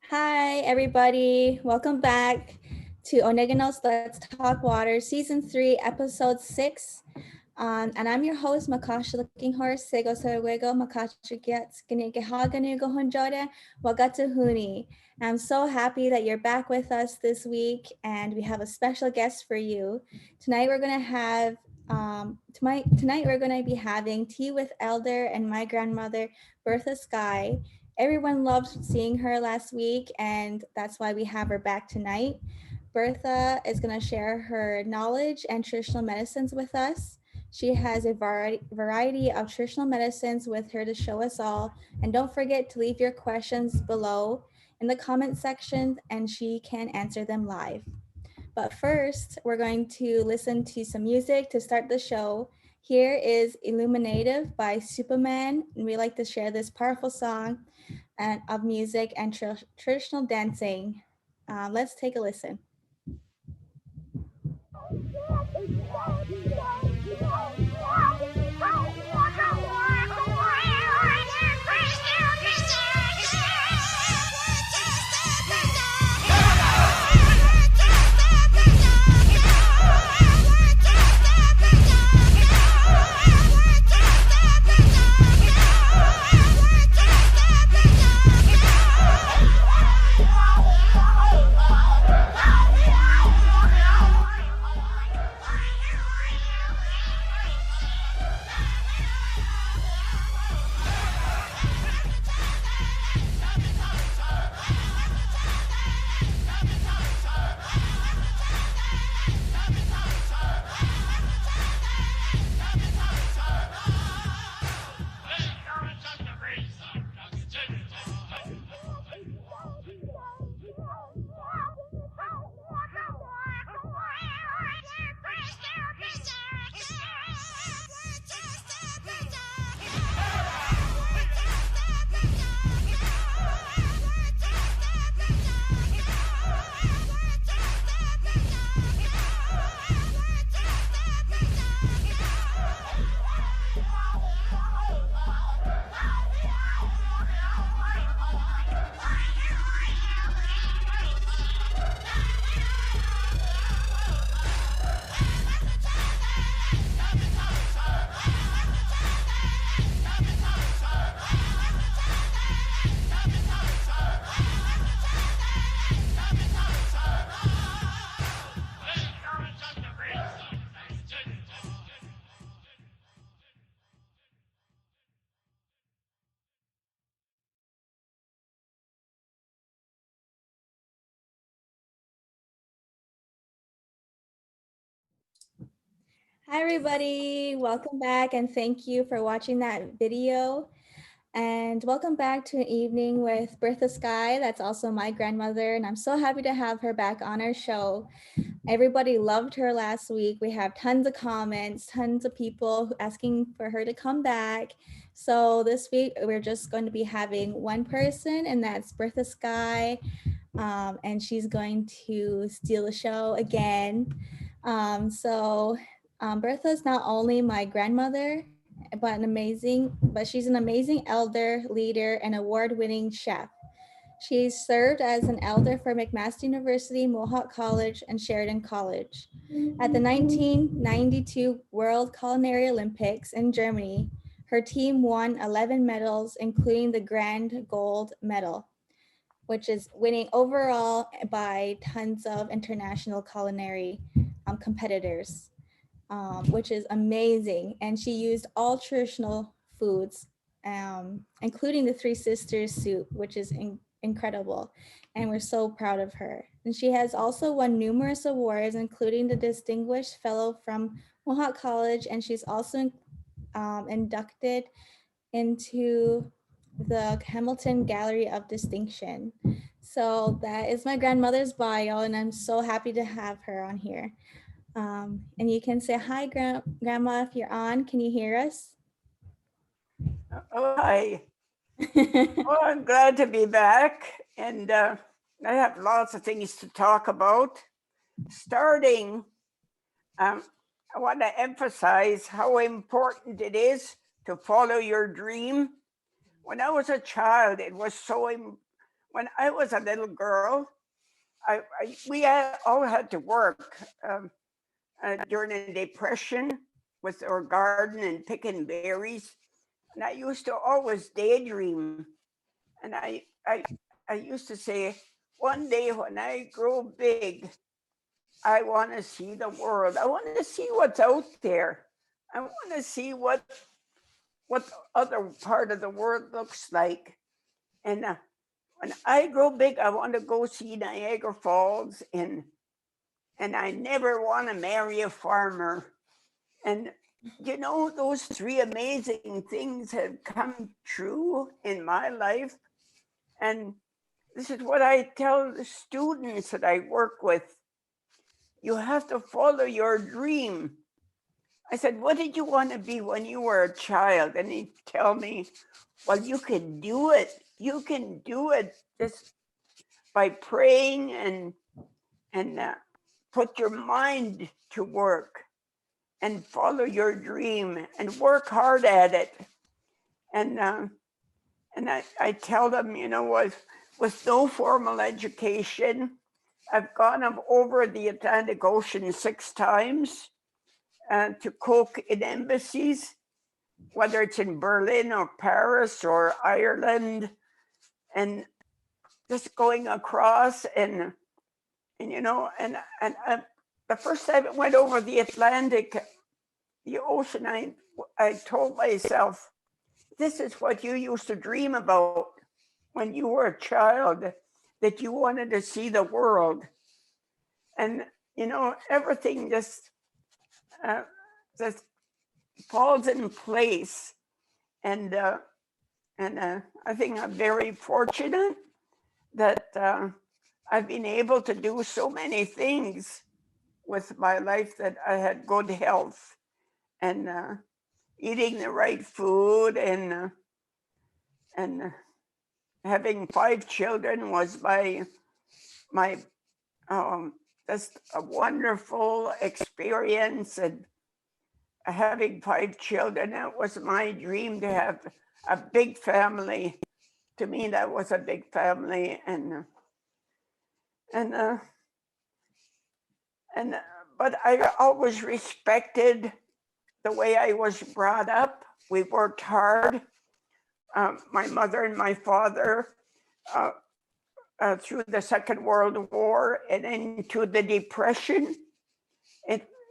Hi, everybody. Welcome back to Oneganos Let's Talk Water, Season 3, Episode 6. And I'm your host, Makasha Looking Horse, Sego Sarwego, Makasha Gets Ginigahaganugo Honjore, Wagatuhuni. I'm so happy that you're back with us this week, and we have a special guest for you. Tonight, we're going to have tonight we're going to be having tea with Elder and my grandmother, Bertha Skye. Everyone loved seeing her last week, and that's why we have her back tonight. Bertha is going to share her knowledge and traditional medicines with us. She has a variety of traditional medicines with her to show us all. And don't forget to leave your questions below in the comment section, and she can answer them live. But first, we're going to listen to some music to start the show. Here is Illuminative by Superman, and we like to share this powerful song of music and traditional dancing. Let's take a listen. Hi, everybody. Welcome back, and thank you for watching that video. And welcome back to an evening with Bertha Skye. That's also my grandmother, and I'm so happy to have her back on our show. Everybody loved her last week. We have tons of comments, tons of people asking for her to come back. So this week, we're just going to be having one person, and that's Bertha Skye. And she's going to steal the show again. Bertha is not only my grandmother, but she's an amazing elder, leader, and award-winning chef. She served as an elder for McMaster University, Mohawk College, and Sheridan College. At the 1992 World Culinary Olympics in Germany, her team won 11 medals, including the Grand Gold Medal, which is winning overall by tons of international culinary competitors, which is amazing. And she used all traditional foods, including the Three Sisters soup, which is incredible. And we're so proud of her. And she has also won numerous awards, including the Distinguished Fellow from Mohawk College. And she's also inducted into the Hamilton Gallery of Distinction. So that is my grandmother's bio, and I'm so happy to have her on here. And you can say hi, Grandma, if you're on. Can you hear us? Oh, hi. Well, I'm glad to be back, and I have lots of things to talk about. Starting, I want to emphasize how important it is to follow your dream. When I was a child, it was so when I was a little girl, we all had to work during the Depression with our garden and picking berries. And I used to always daydream. And I used to say, one day when I grow big, I want to see the world. I want to see what's out there. I want to see what the other part of the world looks like. And when I grow big, I want to go see Niagara Falls, and I never want to marry a farmer. And you know, those three amazing things have come true in my life. And this is what I tell the students that I work with. You have to follow your dream. I said, what did you want to be when you were a child? And he'd tell me, well, you can do it. You can do it just by praying and put your mind to work and follow your dream and work hard at it. And I tell them, you know, with no formal education, I've gone up over the Atlantic Ocean 6 times to cook in embassies, whether it's in Berlin or Paris or Ireland, and just going across and you know, and the first time I went over the Atlantic, the ocean, I told myself, this is what you used to dream about when you were a child, that you wanted to see the world. And, you know, everything just falls in place. And I think I'm very fortunate that I've been able to do so many things with my life, that I had good health and eating the right food and having 5 children was my just a wonderful experience. And having 5 children, that was my dream, to have a big family. To me, that was a big family. But I always respected the way I was brought up. We worked hard. My mother and my father through the Second World War and into the Depression.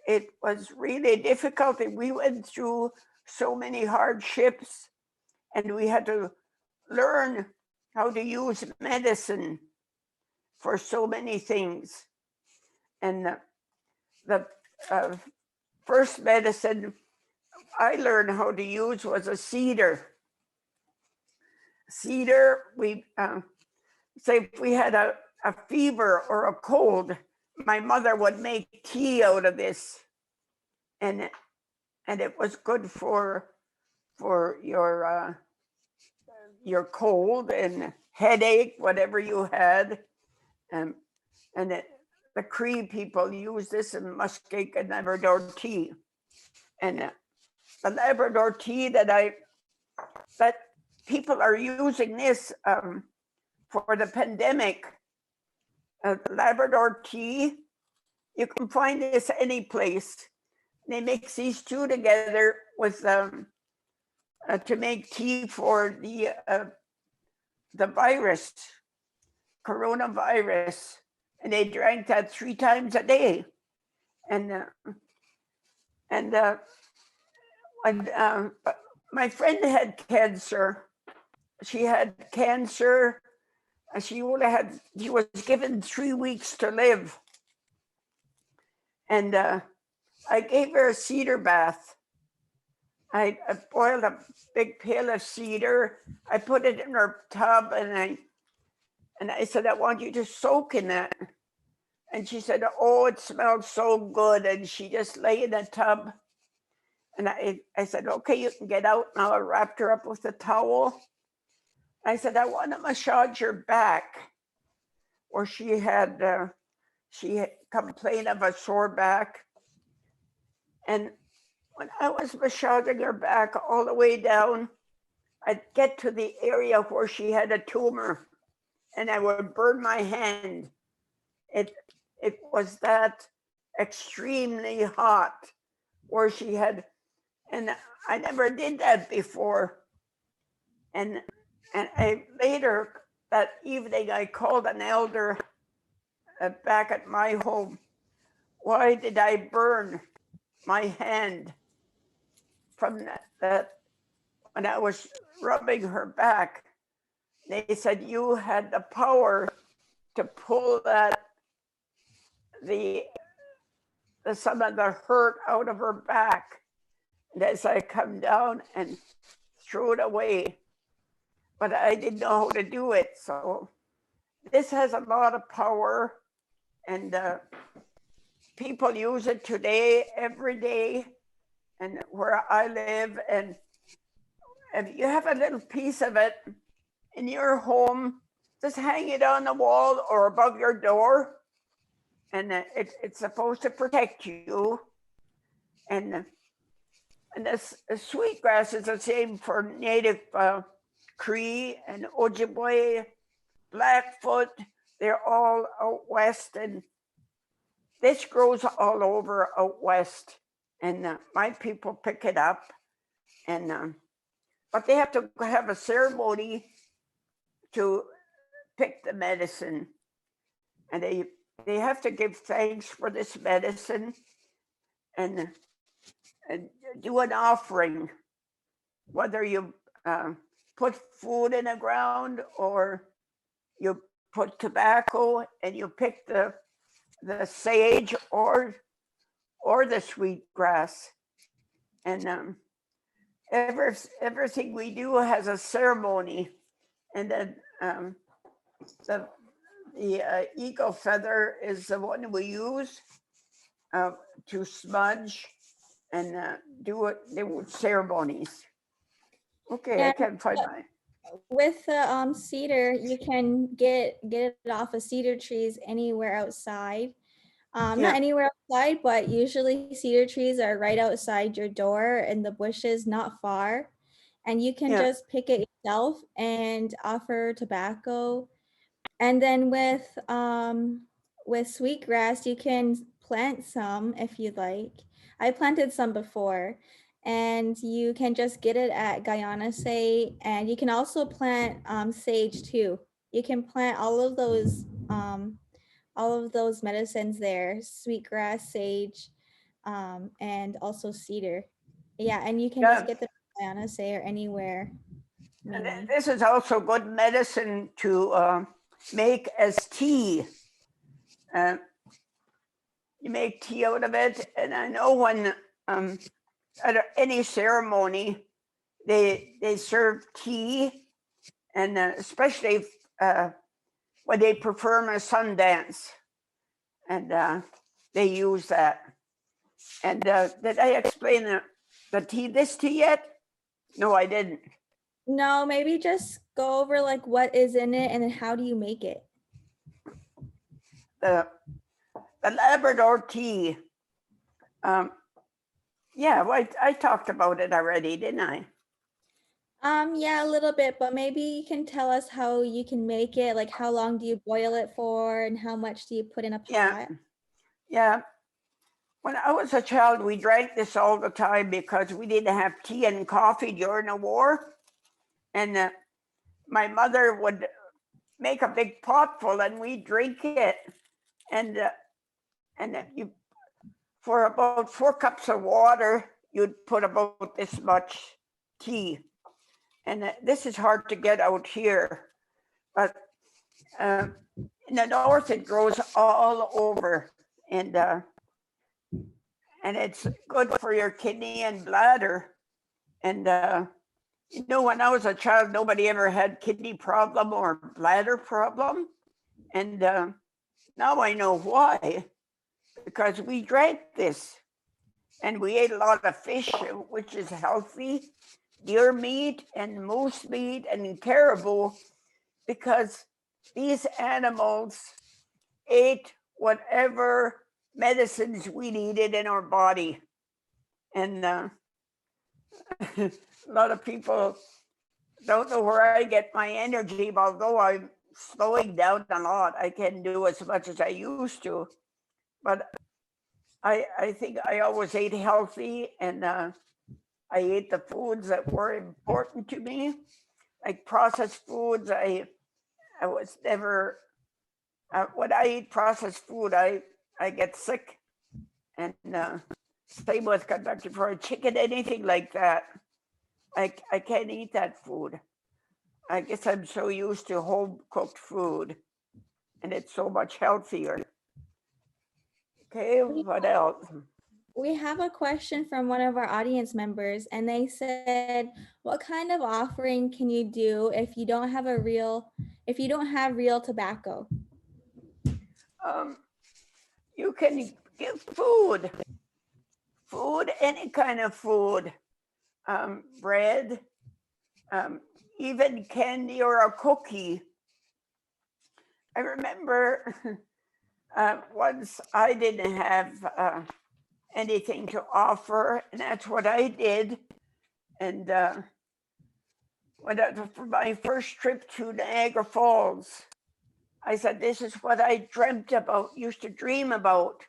It was really difficult, and we went through so many hardships, and we had to learn how to use medicine for so many things. And the first medicine I learned how to use was a cedar. Cedar, we say if we had a fever or a cold, my mother would make tea out of this, and it was good for your cold and headache, whatever you had. And the Cree people use this in muskeg and Labrador tea. And the Labrador tea that people are using this for the pandemic. Labrador tea, you can find this any place. They mix these two together with to make tea for the virus, coronavirus, and they drank that 3 times a day. And my friend had cancer. She had cancer. She was given 3 weeks to live. And I gave her a cedar bath. I boiled a big pail of cedar. I put it in her tub, and I said, I want you to soak in that. And she said, oh, it smells so good. And she just lay in the tub. And I said, okay, you can get out. Now I wrapped her up with a towel. I said, I want to massage your back, where she had complained of a sore back. And when I was massaging her back all the way down, I'd get to the area where she had a tumor. and I would burn my hand. It was that extremely hot where she had, and I never did that before. And I later that evening I called an elder back at my home. Why did I burn my hand from that when I was rubbing her back? They said you had the power to pull the some of the hurt out of her back. And as I come down and threw it away, but I didn't know how to do it. So this has a lot of power, and people use it today, every day, and where I live. And if you have a little piece of it in your home, just hang it on the wall or above your door, and it's supposed to protect you. And this sweetgrass is the same for native Cree and Ojibwe, Blackfoot. They're all out west, and this grows all over out west. And my people pick it up, and but they have to have a ceremony to pick the medicine, and they have to give thanks for this medicine, and do an offering, whether you put food in the ground or you put tobacco, and you pick the sage or the sweetgrass. And everything we do has a ceremony. And then the eagle feather is the one we use to smudge and do ceremonies. Okay, I And can't find my. with the cedar, you can get it off of cedar trees anywhere outside. Not Yeah. anywhere outside, but usually cedar trees are right outside your door and the bushes not far. And you can Yeah. just pick it yourself and offer tobacco. And then with sweetgrass, you can plant some if you'd like. I planted some before, and you can just get it at Guyana Say, and you can also plant sage too. You can plant all of those medicines there: sweetgrass, sage, and also cedar. Yeah, and you can just Yeah. get them at Guyana Say or anywhere And mainly. this is also good medicine to make as tea. Uh, you make tea out of it. And I know when at any ceremony, they serve tea, and especially when they perform a sun dance, and they use that. And did I explain the tea, this tea yet? No, I didn't. No, maybe just go over like what is in it and then how do you make it? The Labrador tea. Yeah, well, I talked about it already, didn't I? Yeah, a little bit, but maybe you can tell us how you can make it, like how long do you boil it for and how much do you put in a Yeah, pot? yeah. When I was a child, we drank this all the time because we didn't have tea and coffee during the war. And my mother would make a big pot full and we drink it. And you, for about 4 cups of water, you'd put about this much tea. And this is hard to get out here. But in the north, it grows all over. And it's good for your kidney and bladder. And when I was a child, nobody ever had kidney problem or bladder problem. And now I know why, because we drank this and we ate a lot of fish, which is healthy, deer meat and moose meat and caribou, because these animals ate whatever medicines we needed in our body. And a lot of people don't know where I get my energy, although I'm slowing down a lot. I can't do as much as I used to, but I think I always ate healthy, and I ate the foods that were important to me, like processed foods. I was never when I eat processed food, I get sick, and same with Kentucky Fried Chicken, anything like that. I can't eat that food. I guess I'm so used to home cooked food, and it's so much healthier. Okay, what else? We have a question from one of our audience members, and they said, what kind of offering can you do if you don't have real tobacco? Um, you can give food, any kind of food, bread, um, even candy or a cookie. I remember once I didn't have anything to offer, and that's what I did. And for my first trip to Niagara Falls, I said, "This is what I dreamt about, used to dream about."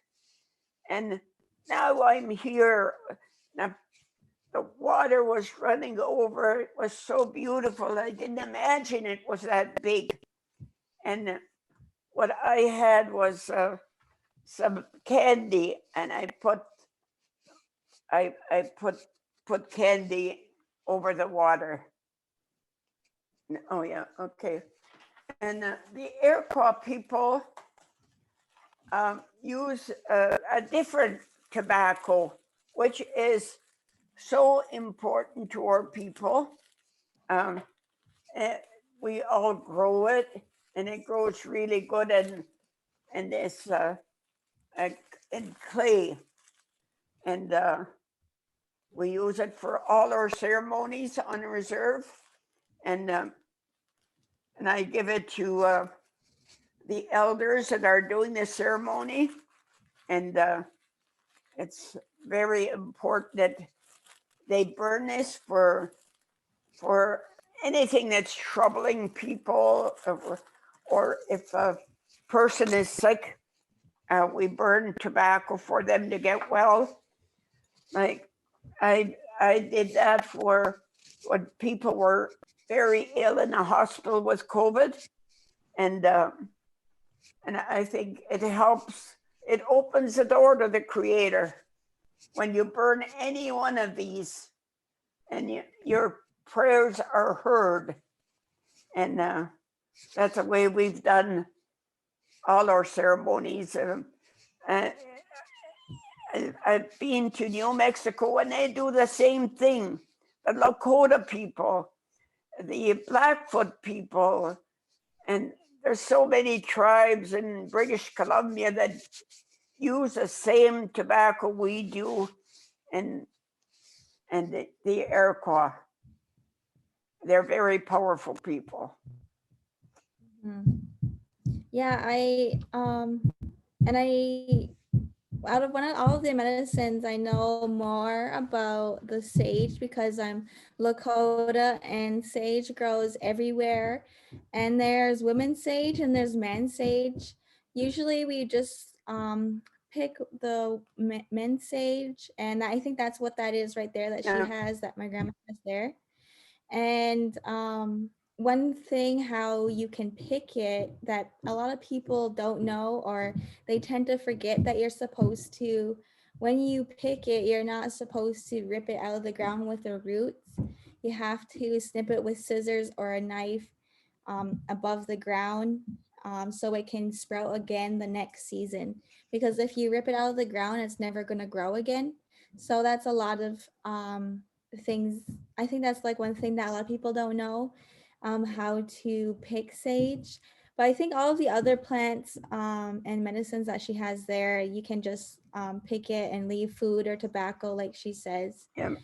And now I'm here. Now, the water was running over. It was so beautiful. I didn't imagine it was that big. And what I had was some candy, and I put candy over the water. Oh yeah, okay. And the Iroquois people use a different tobacco, which is so important to our people. Um, eh, we all grow it, and it grows really good in this in clay, and we use it for all our ceremonies on reserve, and and I give it to the elders that are doing the ceremony, and it's very important that they burn this for anything that's troubling people, or if a person is sick, we burn tobacco for them to get well. Like I did that for when people were very ill in the hospital with COVID, and I think it helps. It opens the door to the Creator when you burn any one of these, and your prayers are heard. And that's the way we've done all our ceremonies. Uh, I've been to New Mexico, and they do the same thing. The Lakota people, the Blackfoot people, and there's so many tribes in British Columbia that use the same tobacco we do, and the Iroquois. They're very powerful people. Mhm. Yeah, and I out of all of the medicines, I know more about the sage because I'm Lakota, and sage grows everywhere. And there's women's sage and there's man's sage. Usually we just pick the men's sage, and I think that's what that is right there that she Yeah. has, that my grandma has there. And one thing how you can pick it that a lot of people don't know, or they tend to forget, that you're supposed to, when you pick it, you're not supposed to rip it out of the ground with the roots. You have to snip it with scissors or a knife above the ground, so it can sprout again the next season. Because if you rip it out of the ground, it's never going to grow again. So that's a lot of things. I think that's like one thing that a lot of people don't know, how to pick sage. But I think all of the other plants and medicines that she has there, you can just pick it and leave food or tobacco, like she says. Yeah.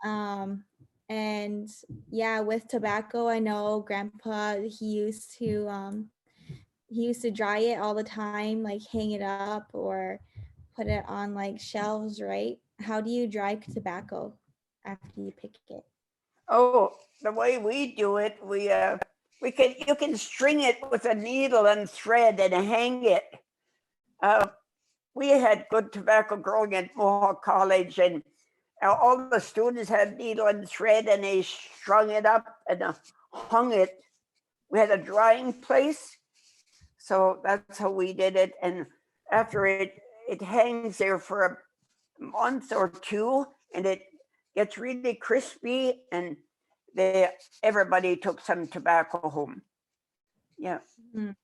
Um, and yeah, with tobacco, I know Grandpa, he used to dry it all the time, like hang it up or put it on like shelves, right? How do you dry tobacco after you pick it? Oh, the way we do it, you can string it with a needle and thread and hang it. We had good tobacco growing at Mohawk College, and all the students had needle and thread, and they strung it up and hung it. We had a drying place, so that's how we did it. And after it hangs there for a month or two, and it gets really crispy, and everybody took some tobacco home. Yeah. Mm.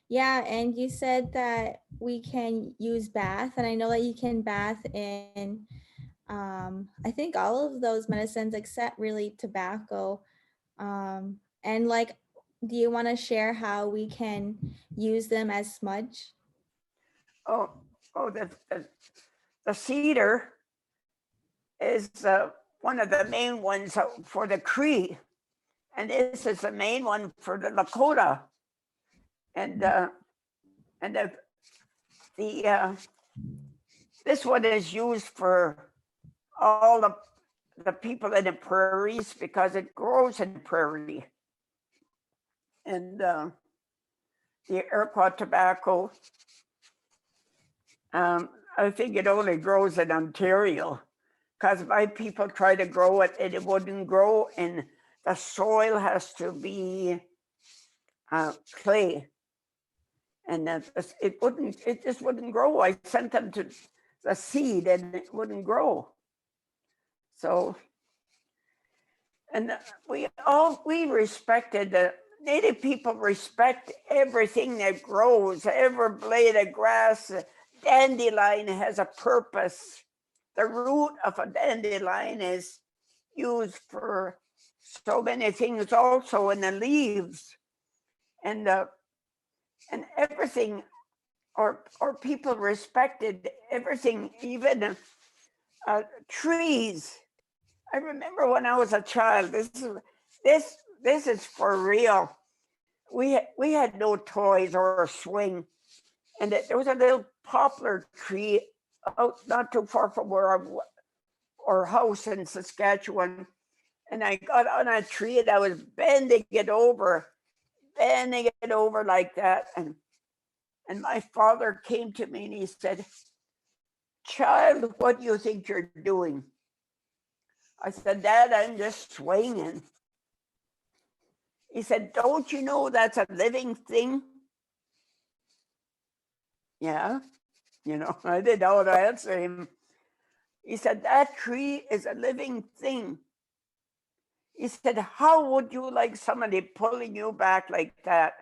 Yeah, and you said that we can use bath, and I know that you can bath in, I think all of those medicines except really tobacco. And like, do you want to share how we can use them as smudge? Oh, oh, the cedar is one of the main ones for the Cree, and this is the main one for the Lakota. And the this one is used for all the people in the prairies because it grows in prairie. And the Iroquois tobacco, I think it only grows in Ontario, because my people try to grow it and it wouldn't grow, and the soil has to be clay, and it just wouldn't grow. I sent them to the seed and it wouldn't grow. So, and we respected the Native people respect everything that grows, every blade of grass. Dandelion has a purpose. The root of a dandelion is used for so many things also, in the leaves, and everything, or people respected everything, even trees. I remember when I was a child, this is for real. We had no toys or a swing, and there was a little poplar tree out not too far from where our house in Saskatchewan, and I got on a tree and I was bending it over like that, and my father came to me and he said, "Child, what do you think you're doing?" I said, "Dad, I'm just swinging." He said, "Don't you know that's a living thing?" Yeah, I didn't know how to answer him. He said, "That tree is a living thing." He said, "How would you like somebody pulling you back like that,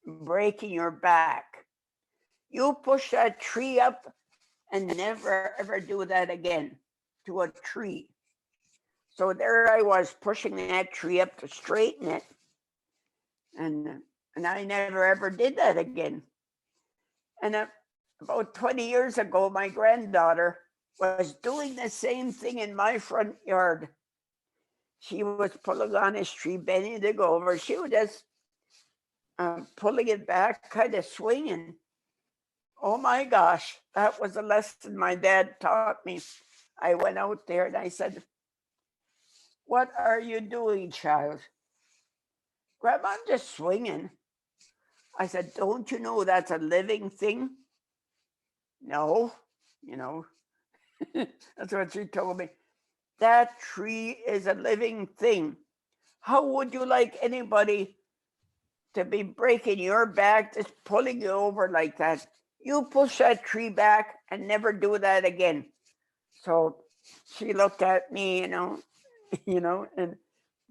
breaking your back? You push that tree up and never ever do that again to a tree." So there I was pushing that tree up to straighten it. And I never ever did that again. And about 20 years ago, my granddaughter was doing the same thing in my front yard. She was pulling on this tree, bending to go over. She was just pulling it back, kind of swinging. Oh my gosh, that was a lesson my dad taught me. I went out there and I said, "What are you doing, child?" "Grandma, I'm just swinging." I said, "Don't you know that's a living thing?" "No, you know." That's what she told me. "That tree is a living thing. How would you like anybody to be breaking your back, just pulling you over like that? You push that tree back and never do that again." So she looked at me, and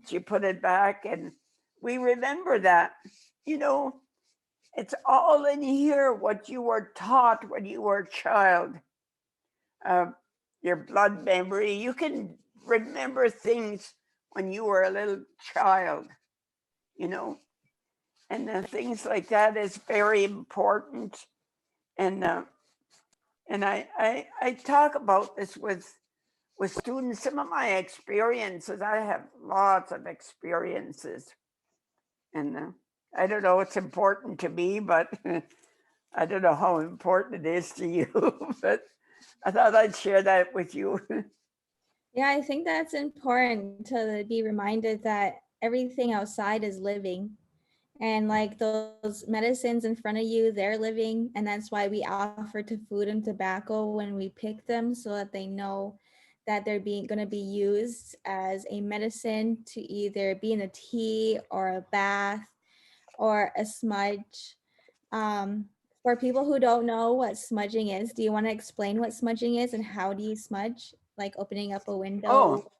she put it back, and we remember that. It's all in here, what you were taught when you were a child. Uh, your blood memory, you can remember things when you were a little child, you know, and things like that is very important. And I talk about this with students. Some of my experiences, I have lots of experiences, and I don't know, it's important to me, but I don't know how important it is to you. But I thought I'd share that with you. Yeah, I think that's important to be reminded that everything outside is living. And like those medicines in front of you, they're living. And that's why we offer to food and tobacco when we pick them, so that they know that they're being going to be used as a medicine to either be in a tea or a bath or a smudge. Um, for people who don't know what smudging is, do you want to explain what smudging is and how do you smudge? Like opening up a Oh, window?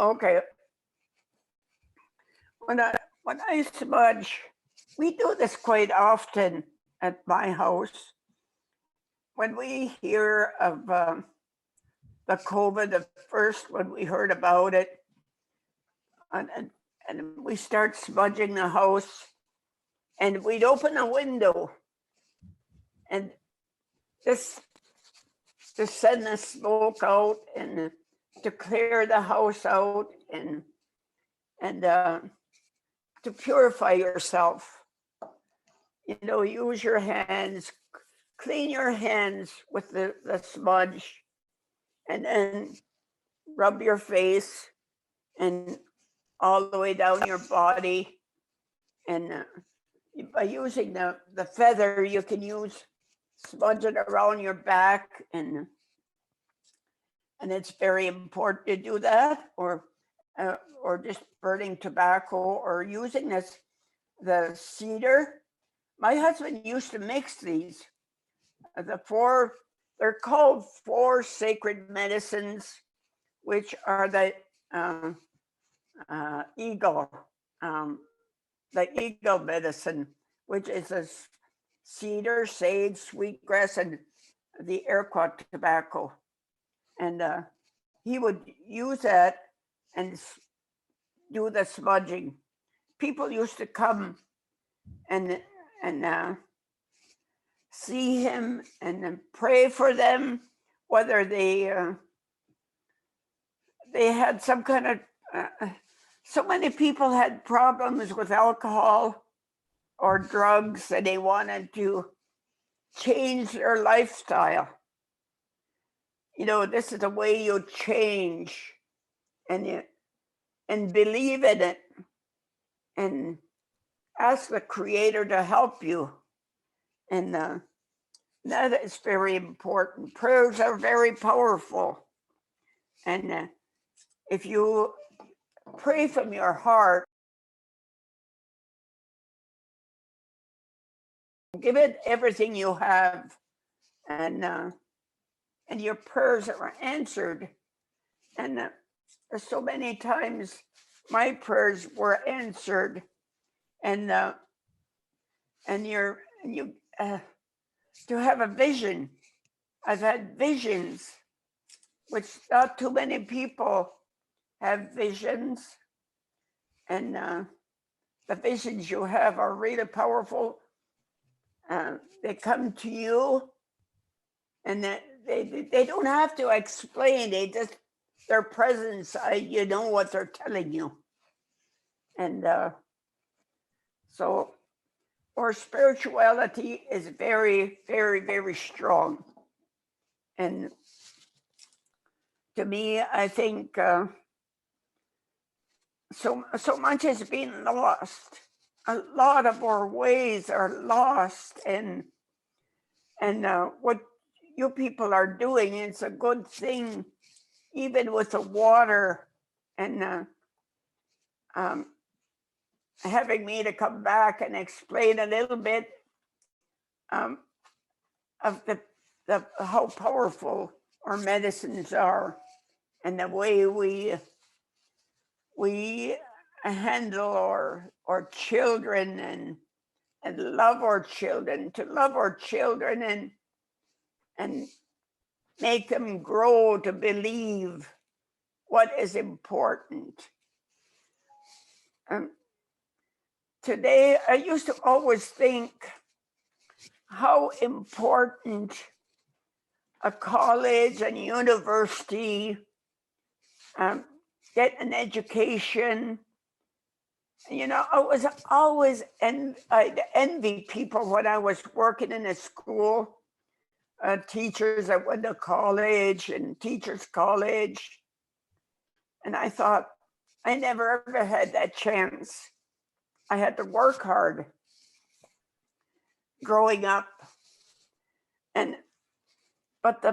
okay. When I smudge, we do this quite often at my house. When we hear of the COVID at first, when we heard about it, and we start smudging the house, and we'd open a window, and this to send the smoke out and to clear the house out and to purify yourself. You know, use your hands, clean your hands with the smudge, and then rub your face and all the way down your body. And by using the feather, you can use smudge it around your back, and it's very important to do that, or just burning tobacco or using the cedar. My husband used to mix these. They're called 4 sacred medicines, which are uh, eagle, um, the eagle medicine, which is a cedar, sage, sweetgrass, and the Iroquois tobacco. And he would use that and do the smudging. People used to come and see him and then pray for them, whether they had some kind of. So many people had problems with alcohol or drugs, and they wanted to change their lifestyle. You know, this is a way you change, and believe in it, and ask the Creator to help you. And that is very important. Prayers are very powerful. And if you pray from your heart, give it everything you have, and your prayers are answered. And so many times my prayers were answered, and you to have a vision. I've had visions, which not too many people have visions, and the visions you have are really powerful. They come to you, and they don't have to explain. They just their presence. You know what they're telling you, and so our spirituality is very, very, very strong. And to me, I think so much has been lost. A lot of our ways are lost, and what you people are doing is a good thing, even with the water, and um, having me to come back and explain a little bit um, of the how powerful our medicines are, and the way we handle our children, and love our children, to love our children, and make them grow to believe what is important. Um, Today, I used to always think how important a college and university get an education. You know, I was always I'd envy people when I was working in a school, teachers that went to college and teachers college. And I thought, I never ever had that chance. I had to work hard growing up, and but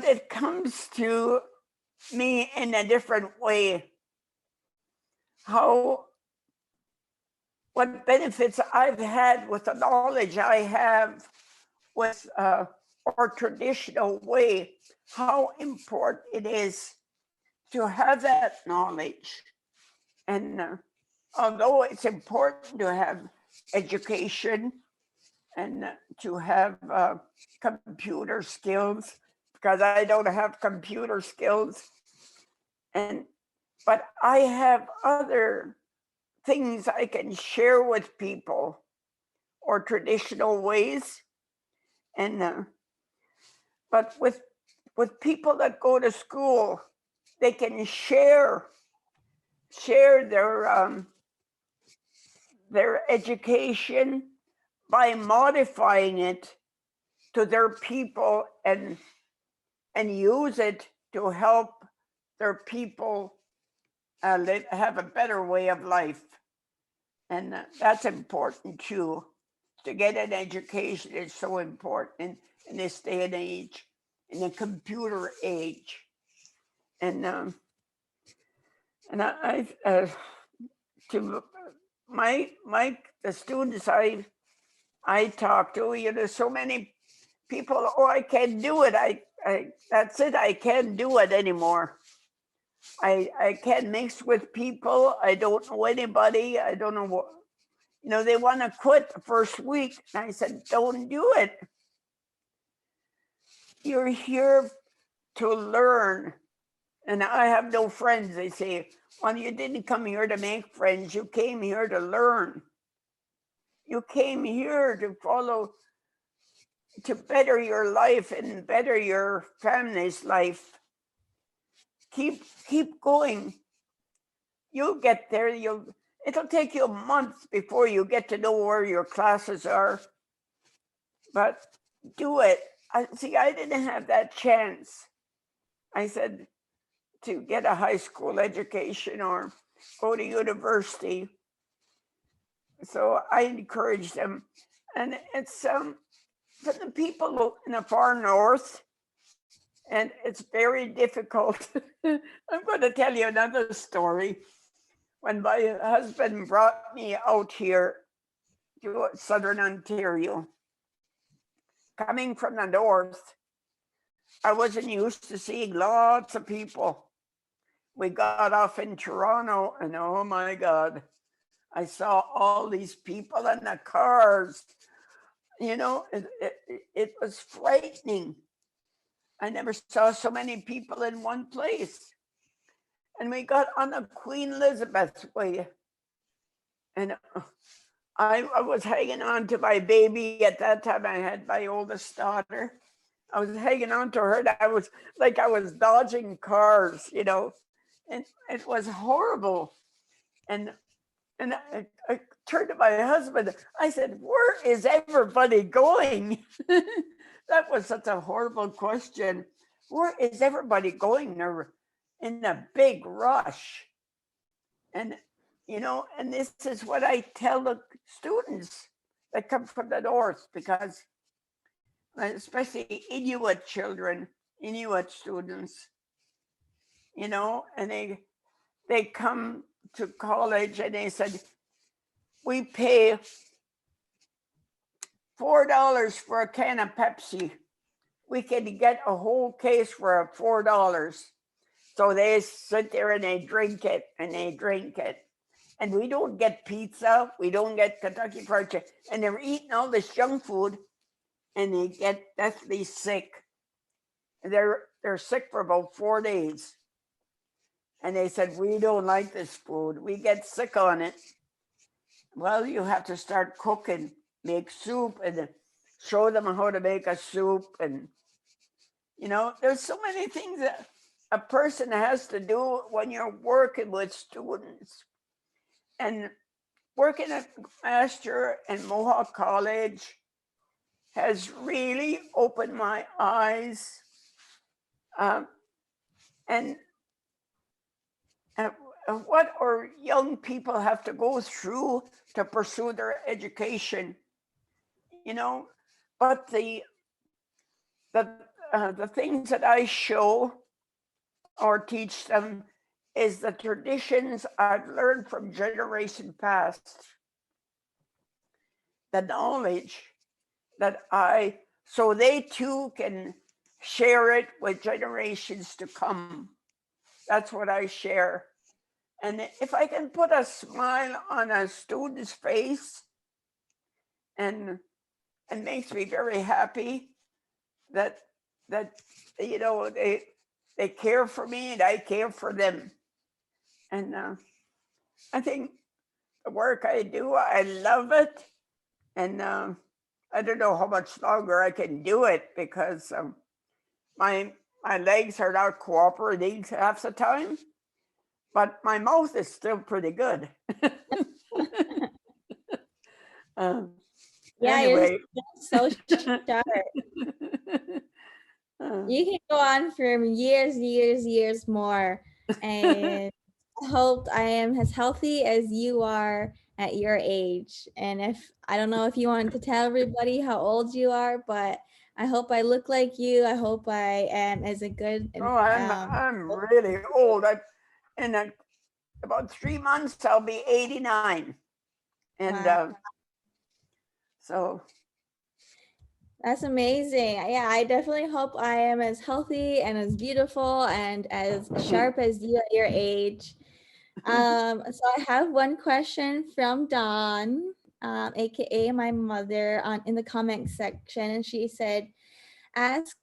it comes to me in a different way. What benefits I've had with the knowledge I have with our traditional way, how important it is to have that knowledge. And although it's important to have education and to have computer skills, because I don't have computer skills, but I have other things I can share with people or traditional ways. And but with people that go to school, they can share their education by modifying it to their people and use it to help their people have a better way of life. And that's important too. To get an education is so important in this day and age, in the computer age. And I to the students I talk to, there's so many people. Oh, I can't do it. That's it. I can't do it anymore. I can't mix with people. I don't know anybody. I don't know what. They want to quit the first week. And I said, don't do it. You're here to learn. And I have no friends. They say, well, you didn't come here to make friends. You came here to learn. You came here to better your life and better your family's life. Keep going. You'll get there. It'll take you a month before you get to know where your classes are. But do it. I didn't have that chance. I said to get a high school education or go to university. So I encourage them. And it's for the people in the far north, and it's very difficult. I'm going to tell you another story. When my husband brought me out here to Southern Ontario, coming from the north, I wasn't used to seeing lots of people. We got off in Toronto, and oh my God, I saw all these people in the cars. It was frightening. I never saw so many people in one place. And we got on the Queen Elizabeth way. And I was hanging on to my baby. At that time, I had my oldest daughter. I was hanging on to her. And I was dodging cars, and it was horrible. And I turned to my husband. I said, where is everybody going? That was such a horrible question. Where is everybody going? They're in a big rush. And, and this is what I tell the students that come from the north, because especially Inuit children, Inuit students, and they come to college and they said, we pay $4 for a can of Pepsi. We can get a whole case for $4. So they sit there and they drink it and they drink it. And we don't get pizza. We don't get Kentucky Fried Chicken. And they're eating all this junk food and they get deathly sick. They're sick for about 4 days. And they said, we don't like this food. We get sick on it. Well, you have to start cooking, make soup, and show them how to make a soup. And, there's so many things that a person has to do when you're working with students. And working at Master and Mohawk College has really opened my eyes. And what our young people have to go through to pursue their education, you know. But the things that I show or teach them is the traditions I've learned from generation past, the knowledge that so they too can share it with generations to come. That's what I share. And if I can put a smile on a student's face, and it makes me very happy that you know they care for me and I care for them. And I think the work I do, I love it. And I don't know how much longer I can do it because my legs are not cooperating half the time, but my mouth is still pretty good. Yeah, Anyway. you're so sharp. You can go on for years more. And I hope I am as healthy as you are at your age. And if I don't know if you want to tell everybody how old you are, but I hope I look like you. I hope I am as a good Oh, I'm really old. In about 3 months I'll be 89, and wow. so That's amazing. Yeah, I definitely hope I am as healthy and as beautiful and as sharp as you at your age. So I have one question from Dawn, aka my mother, on in the comment section, and she said, ask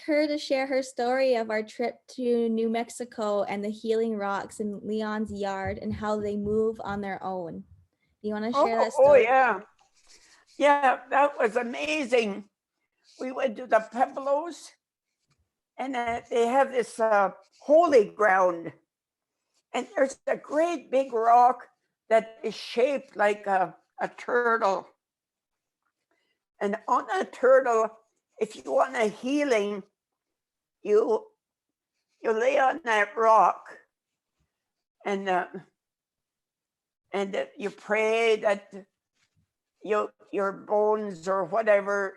her to share her story of our trip to New Mexico and the healing rocks in Leon's yard and how they move on their own. Do you want to share that oh story? yeah, that was amazing. We went to the Pueblos, and they have this holy ground, and there's a great big rock that is shaped like a turtle. And on a turtle, if you want a healing, you lay on that rock, and you pray that your bones or whatever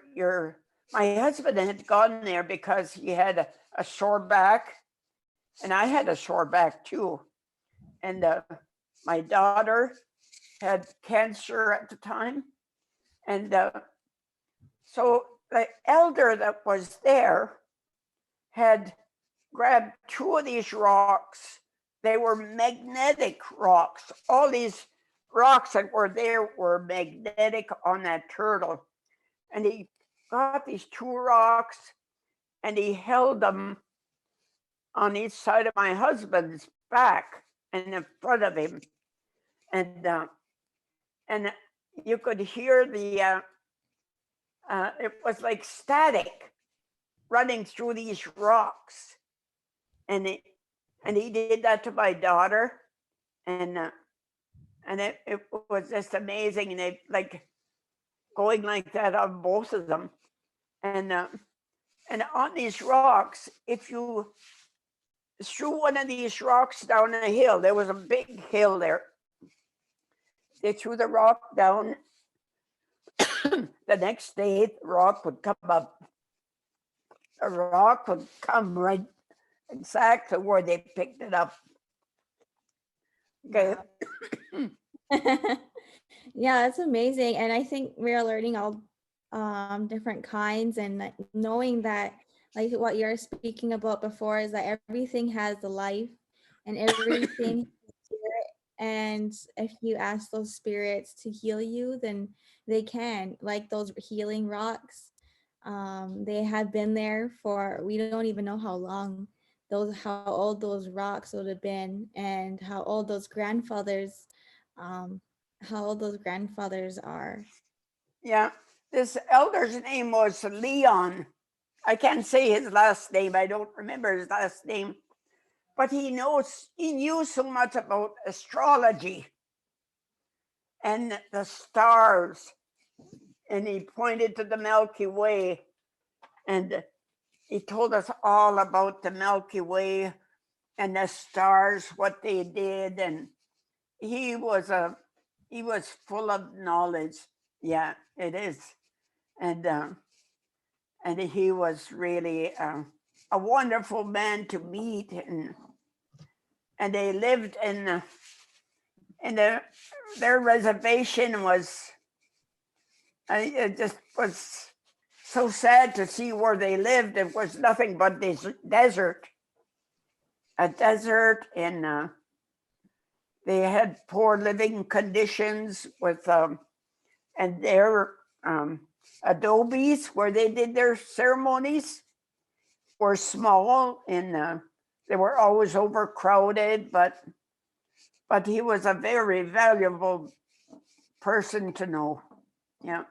my husband had gone there because he had a sore back, and I had a sore back too. And my daughter had cancer at the time, and so the elder that was there had grabbed two of these rocks. They were magnetic rocks. All these rocks that were there were magnetic on that turtle. And he got these two rocks and he held them on each side of my husband's back and in front of him. And you could hear it was like static running through these rocks. And he did that to my daughter, and it was just amazing. And it like going like that on both of them, and on these rocks, if you threw one of these rocks down a hill, there was a big hill there. They threw the rock down. The next day, the rock would come up. The rock would come right exactly where they picked it up. Okay. Yeah, that's amazing. And I think we're learning all different kinds, and like, knowing that, like what you're speaking about before, is that everything has a life and everything has a spirit. And if you ask those spirits to heal you, then they can, like those healing rocks. They have been there for, we don't even know how long, those, how old those rocks would have been, and how old those grandfathers, um, how old those grandfathers are. Yeah, this elder's name was Leon. I can't say his last name. I don't remember his last name, but he knew so much about astrology and the stars, and he pointed to the Milky Way, and he told us all about the Milky Way, and the stars, what they did, and he was full of knowledge. Yeah, it is, and he was really a wonderful man to meet, and they lived in their reservation was it just was so sad to see where they lived. It was nothing but this desert, a desert, and they had poor living conditions with and their adobes where they did their ceremonies were small, and they were always overcrowded, but he was a very valuable person to know. Yeah.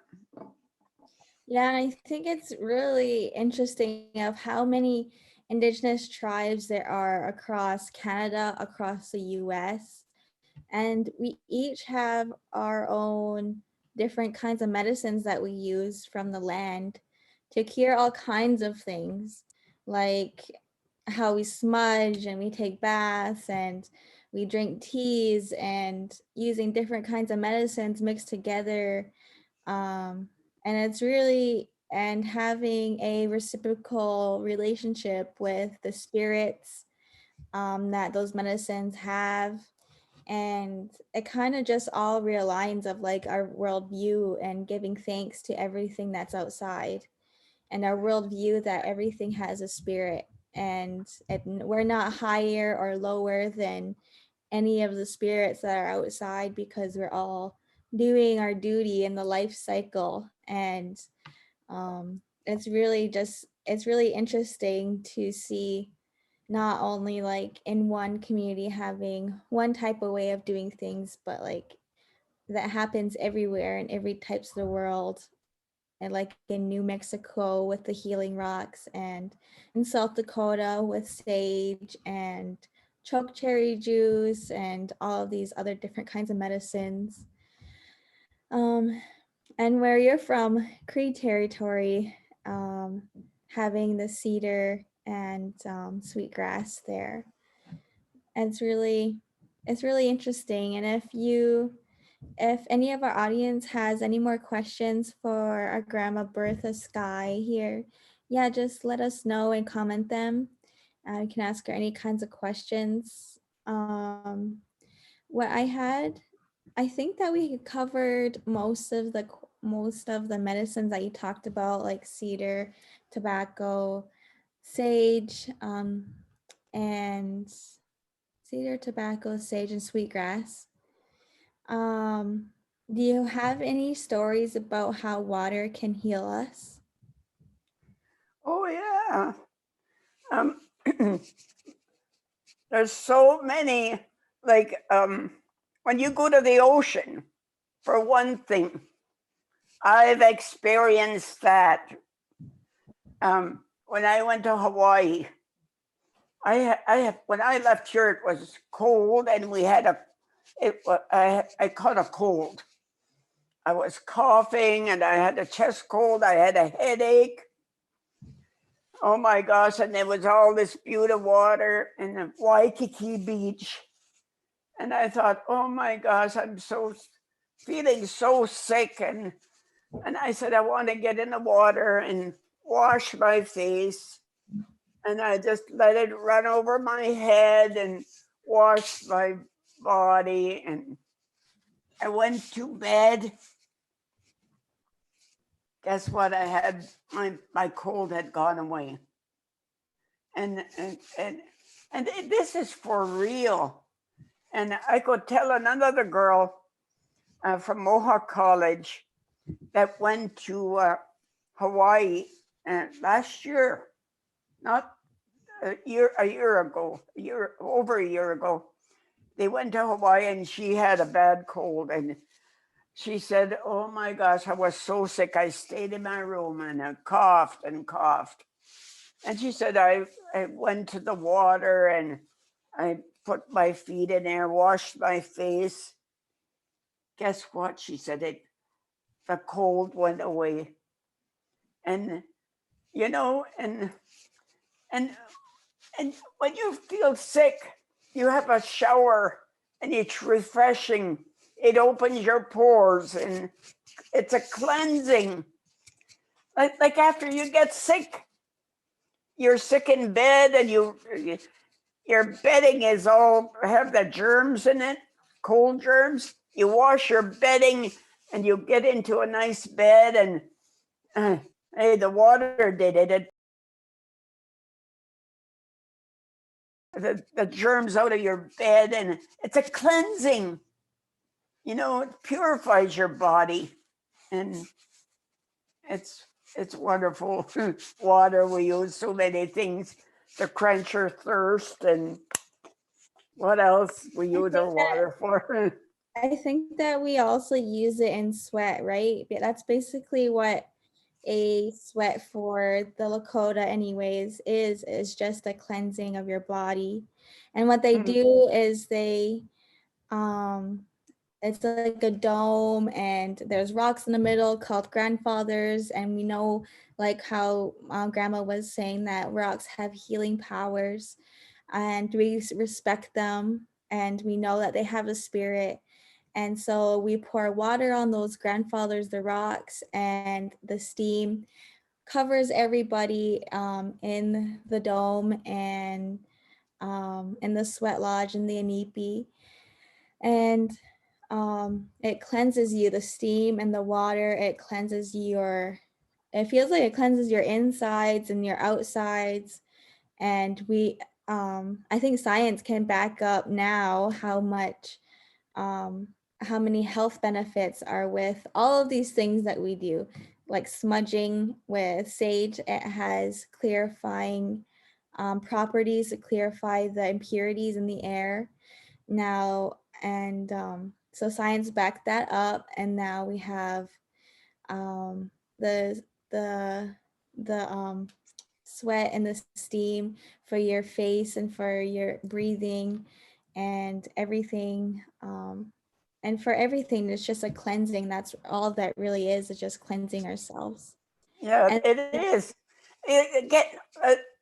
Yeah, and I think it's really interesting of how many indigenous tribes there are across Canada, across the US, and we each have our own different kinds of medicines that we use from the land to cure all kinds of things, like how we smudge and we take baths and we drink teas and using different kinds of medicines mixed together, and it's really and having a reciprocal relationship with the spirits that those medicines have, and it kind of just all realigns of like our worldview and giving thanks to everything that's outside, and our worldview that everything has a spirit, and we're not higher or lower than any of the spirits that are outside because we're all doing our duty in the life cycle. And it's really interesting to see not only like in one community having one type of way of doing things, but like that happens everywhere in every types of the world. And like in New Mexico with the healing rocks, and in South Dakota with sage and choke cherry juice and all of these other different kinds of medicines. And where you're from, Cree territory, having the cedar and sweetgrass there. And it's really interesting. And if any of our audience has any more questions for our Grandma Bertha Skye here, yeah, just let us know and comment them. You can ask her any kinds of questions. What I think that we covered most of the medicines that you talked about, like cedar, tobacco, sage, and cedar, tobacco, sage, and sweetgrass. Um, do you have any stories about how water can heal us? Oh yeah. Um, there's so many. Like when you go to the ocean, for one thing, I've experienced that. When I went to Hawaii, when I left here, it was cold, and we had I caught a cold. I was coughing, and I had a chest cold. I had a headache. Oh my gosh! And there was all this beautiful water in the Waikiki beach, and I thought, oh my gosh, I'm so feeling so sick, and I said I want to get in the water and wash my face. And I just let it run over my head and wash my body. And I went to bed. Guess what? I had my cold had gone away. And and and, and this is for real. And I could tell another girl from Mohawk College that went to Hawaii last year, not a year ago, over a year ago. They went to Hawaii, and she had a bad cold, and she said, oh my gosh, I was so sick. I stayed in my room and I coughed and coughed. And she said, I went to the water and I put my feet in there, washed my face. Guess what? She said, the cold went away. And, you know, and And when you feel sick, you have a shower and it's refreshing. It opens your pores and it's a cleansing. Like after you get sick, you're sick in bed and your bedding is all have the germs in it, cold germs. You wash your bedding and you get into a nice bed and hey, the water did it. The germs out of your bed, and it's a cleansing. You know, it purifies your body, and it's wonderful. Water, we use so many things to quench your thirst, and what else we use our water for. I think that we also use it in sweat, right? That's basically what a sweat for the Lakota anyways is just a cleansing of your body. And what they do is they it's like a dome and there's rocks in the middle called grandfathers, and we know like how grandma was saying that rocks have healing powers and we respect them and we know that they have a spirit. And so we pour water on those grandfathers, the rocks, and the steam covers everybody in the dome and in the sweat lodge in the inipi. And it cleanses you, the steam and the water, it cleanses it feels like it cleanses your insides and your outsides. And I think science can back up now how many health benefits are with all of these things that we do, like smudging with sage. It has clarifying properties to clarify the impurities in the air now. And so science backed that up, and now we have the the sweat and the steam for your face and for your breathing and everything. And for everything, it's just a cleansing. That's all that really is just cleansing ourselves. Yeah, And it is. It get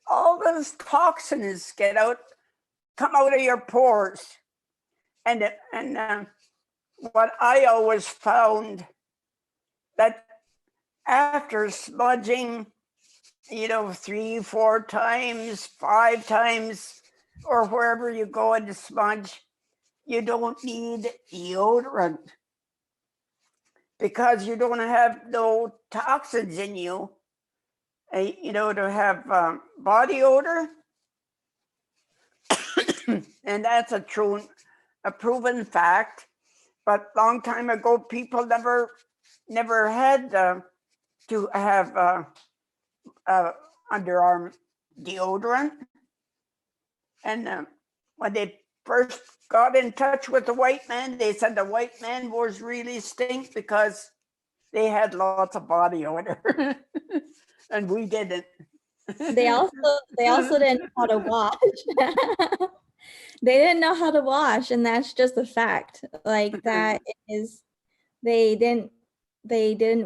all those toxins come out of your pores, and what I always found that after smudging, 3, 4 times, 5 times, or wherever you go and smudge, you don't need deodorant because you don't have no toxins in you. To have body odor, and that's a proven fact. But long time ago, people never had to have underarm deodorant. And when they first got in touch with the white man, they said the white man was really stink because they had lots of body odor, and we didn't. they also didn't know how to wash. They didn't know how to wash, and that's just a fact. Like that is, they didn't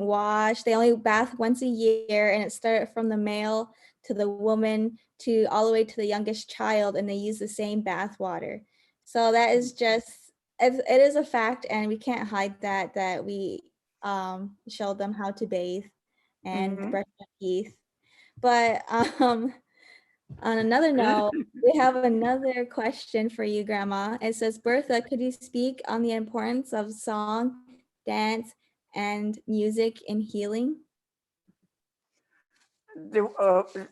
wash. They only bath once a year, and it started from the male to the woman to all the way to the youngest child, and they use the same bath water. So that is just, it is a fact, and we can't hide that we showed them how to bathe and brush their teeth. But on another note, we have another question for you, Grandma. It says, Bertha, could you speak on the importance of song, dance, and music in healing?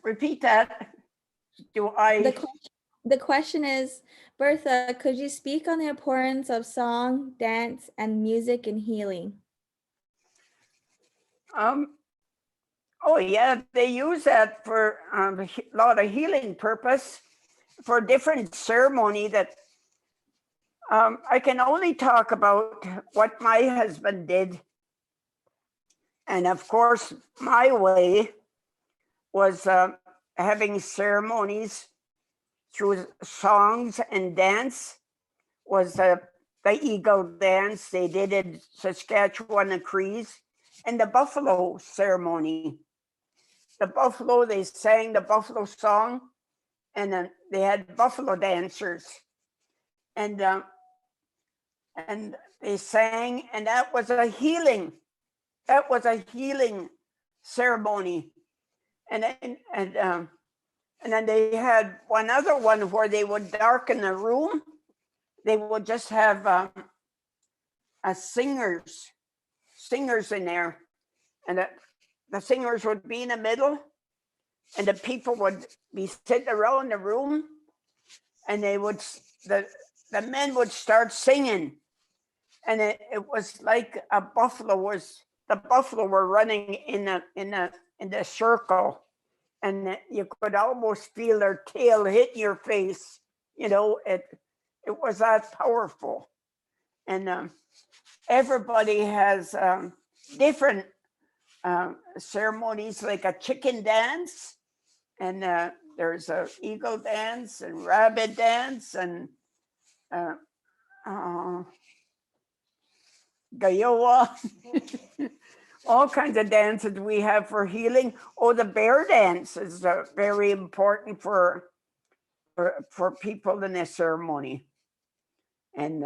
Repeat that. Do I? The question is, Bertha, could you speak on the importance of song, dance, and music in healing? Oh yeah, they use that for a lot of healing purpose for different ceremony that I can only talk about what my husband did. And of course, my way was having ceremonies through songs and dance was the eagle dance they did in Saskatchewan and Cree, and the buffalo ceremony. The buffalo, they sang the buffalo song, and then they had buffalo dancers, and they sang, and that was a healing. That was a healing ceremony, and then they had one other one where they would darken the room. They would just have singers in there, and the singers would be in the middle, and the people would be sitting around the room, and they would the men would start singing, and it was like the buffalo were running in the circle, and you could almost feel their tail hit your face. You know, it was that powerful, and everybody has different ceremonies, like a chicken dance, and there's a eagle dance and rabbit dance and gayoa, all kinds of dances we have for healing. Oh, the bear dance is very important for people in this ceremony, and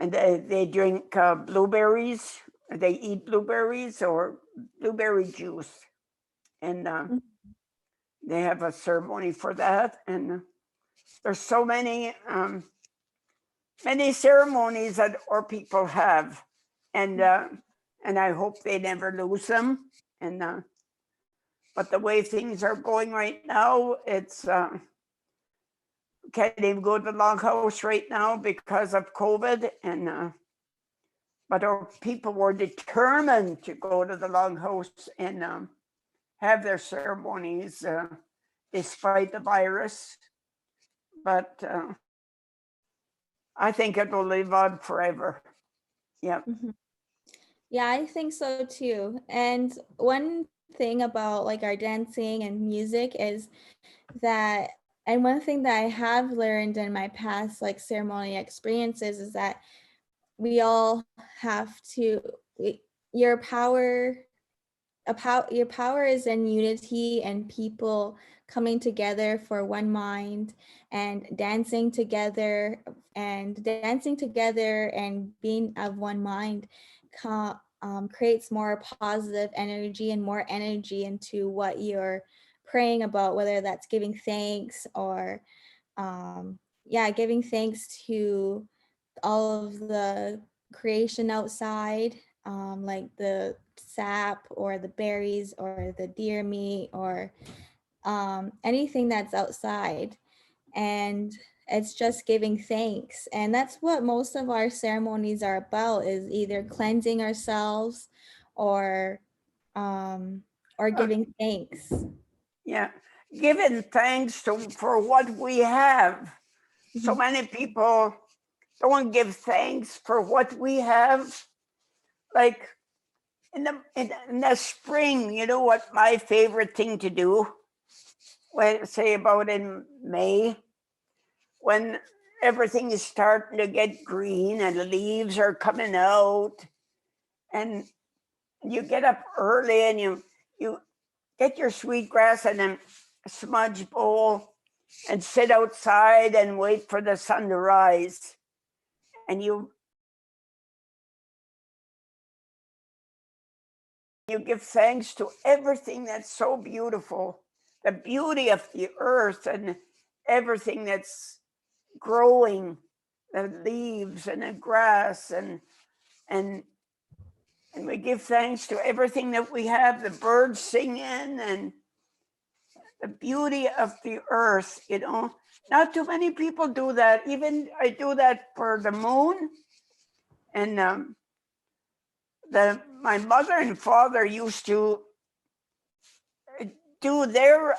they drink blueberries. They eat blueberries or blueberry juice, and they have a ceremony for that. And there's so many ceremonies that our people have, and I hope they never lose them. And but the way things are going right now, it's can't even go to the loghouse right now because of COVID. And but our people were determined to go to the loghouse and have their ceremonies despite the virus. But I think it will live on forever. Yeah. Mm-hmm. Yeah, I think so too. And one thing about like our dancing and music is that, and one thing that I have learned in my past like ceremony experiences is that we all have to, your power is in unity and people coming together for one mind and dancing together and being of one mind creates more positive energy and more energy into what you're praying about, whether that's giving thanks or giving thanks to all of the creation outside, like the sap or the berries or the deer meat or anything that's outside. And it's just giving thanks. And that's what most of our ceremonies are about, is either cleansing ourselves or giving thanks. Yeah, giving thanks for what we have. So many people don't give thanks for what we have. Like in the spring, you know what my favorite thing to do? When say about in May, when everything is starting to get green and the leaves are coming out, and you get up early and you get your sweetgrass and a smudge bowl and sit outside and wait for the sun to rise. And you give thanks to everything that's so beautiful, the beauty of the earth and everything that's growing, the leaves and the grass, and we give thanks to everything that we have, the birds singing and the beauty of the earth, you know. Not too many people do that. Even I do that for the moon. And my mother and father used to do their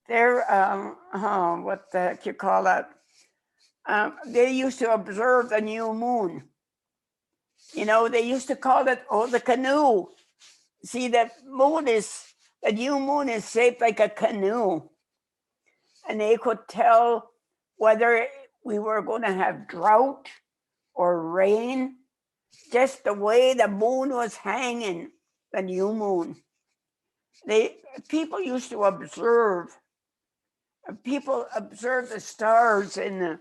what the heck you call that? They used to observe the new moon. You know, they used to call it, the canoe. See, the new moon is shaped like a canoe. And they could tell whether we were going to have drought or rain, just the way the moon was hanging, the new moon. they people used to observe. People observe the stars and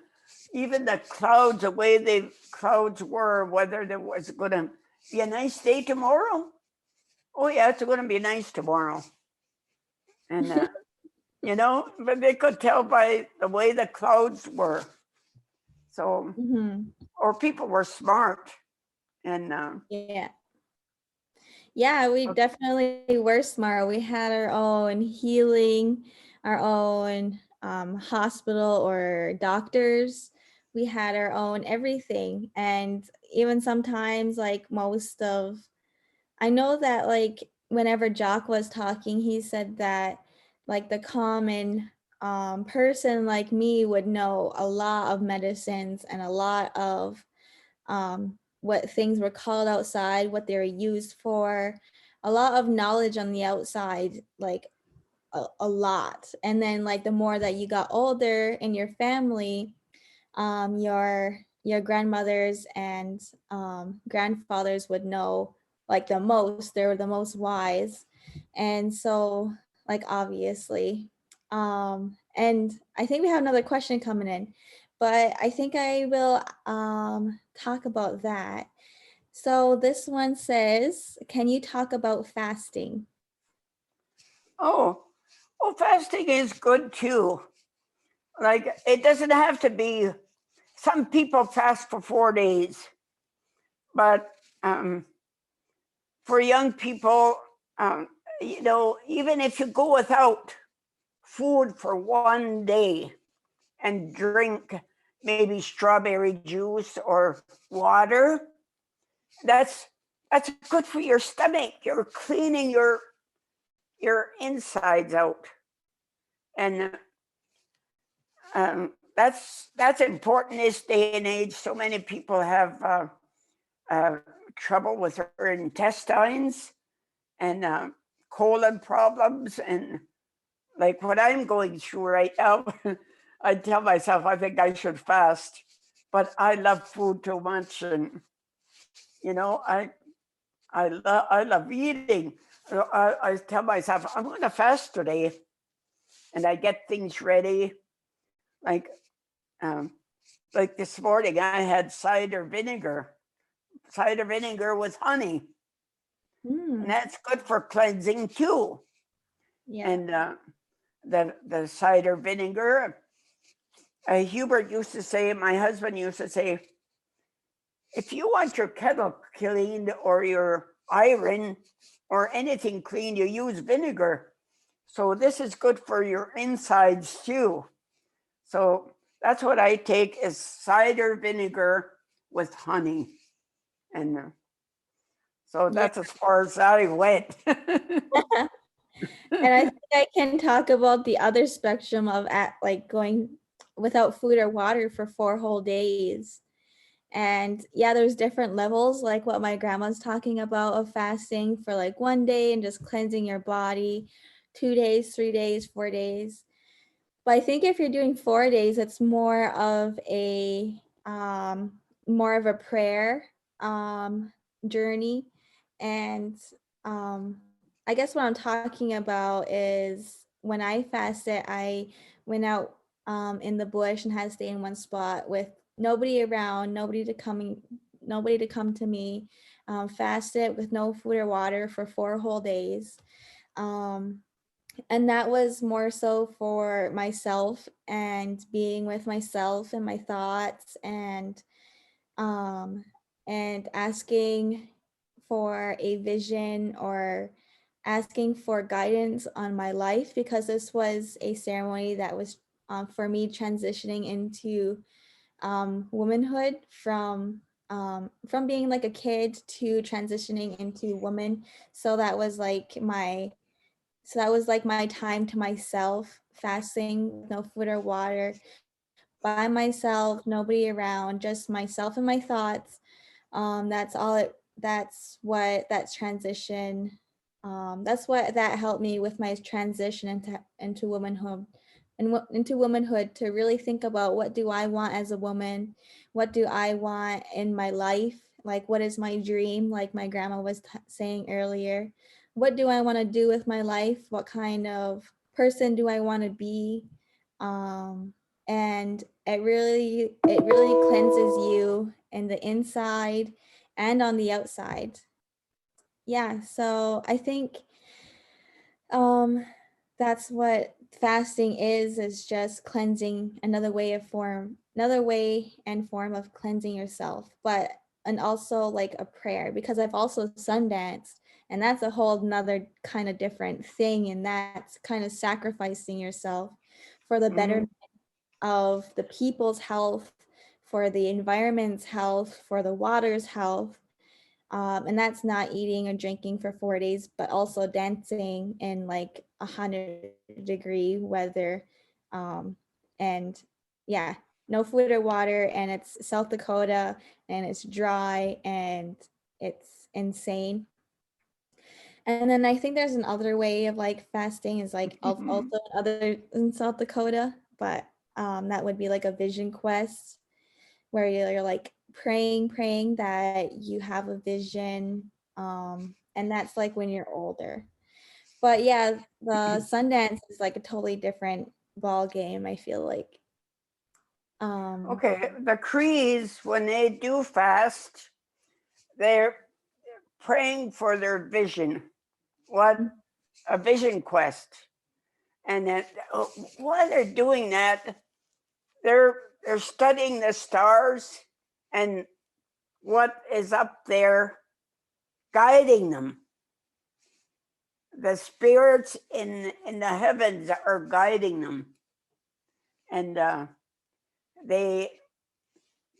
even the clouds, the way the clouds were, whether there was going to be a nice day tomorrow. Oh yeah, it's going to be nice tomorrow, and but they could tell by the way the clouds were. So, Mhm. or people were smart, and Yeah. Yeah, we definitely were smart. We had our own healing, our own hospital or doctors. We had our own everything. And even sometimes, like most of, I know that like whenever Jock was talking, he said that like the common person like me would know a lot of medicines and a lot of what things were called outside, what they were used for, a lot of knowledge on the outside, like a lot. And then like the more that you got older in your family, your grandmothers and grandfathers would know like the most. They were the most wise, and so like obviously, and I think we have another question coming in, but I think I will talk about that. So this one says, can you talk about fasting? oh, well, fasting is good too. Like it doesn't have to be. Some people fast for 4 days, but for young people, um, even if you go without food for 1 day and drink maybe strawberry juice or water, that's that's good for your stomach. You're cleaning your insides out, and that's important this day and age. So many people have uh, trouble with their intestines and colon problems, and like what I'm going through right now. I tell myself I think I should fast, but I love food too much, and you know I love eating. I tell myself I'm going to fast today, and I get things ready. Like um, like this morning, I had cider vinegar with honey, and Hmm. that's good for cleansing too. Yeah. And the cider vinegar, Hubert used to say, my husband used to say, if you want your kettle cleaned or your iron or anything clean, you use vinegar. So this is good for your insides too. So that's what I take is cider vinegar with honey. And so Yeah. that's as far as I went. And I think I can talk about the other spectrum of at like going without food or water for 4 whole days. And yeah, there's different levels, like what my grandma's talking about of fasting for like 1 day and just cleansing your body, 2 days, 3 days, 4 days. But I think if you're doing 4 days, it's um, more of a prayer journey. And I guess what I'm talking about is when I fasted, I went out in the bush and had to stay in one spot with nobody around, nobody to come to me. Fasted with no food or water for 4 whole days. Um, and that was more so for myself and being with myself and my thoughts um and asking for a vision or asking for guidance on my life, because this was a ceremony that was for me transitioning into womanhood from being like a kid to transitioning into woman. So that was like my time to myself, fasting with no food or water, by myself, nobody around, just myself and my thoughts. That's what that transition, that's what that helped me with my transition into womanhood and into womanhood, to really think about what do I want as a woman? What do I want in my life? Like, what is my dream? Like my grandma was saying earlier, what do I want to do with my life? What kind of person do I want to be? And it really cleanses you in the inside and on the outside. Yeah, so I think um that's what fasting is just cleansing, another way and form of cleansing yourself, but and also like a prayer, because I've also sun danced, and that's a whole nother kind of different thing, and that's kind of sacrificing yourself for the Mhm. betterment of the people's health, for the environment's health, for the water's health. And that's not eating or drinking for 4 days, but also dancing in like 100-degree weather. And yeah, no food or water, and it's South Dakota, and it's dry, and it's insane. And then I think there's another way of like fasting is like also other in South Dakota, but that would be like a vision quest where you're like praying that you have a vision, and that's like when you're older. But yeah, the Sundance is like a totally different ball game, I feel like. um Okay, the Crees, when they do fast, they're praying for their vision. What a vision quest. And then while they're doing that, they're they're studying the stars and what is up there guiding them. The spirits in the heavens are guiding them, and they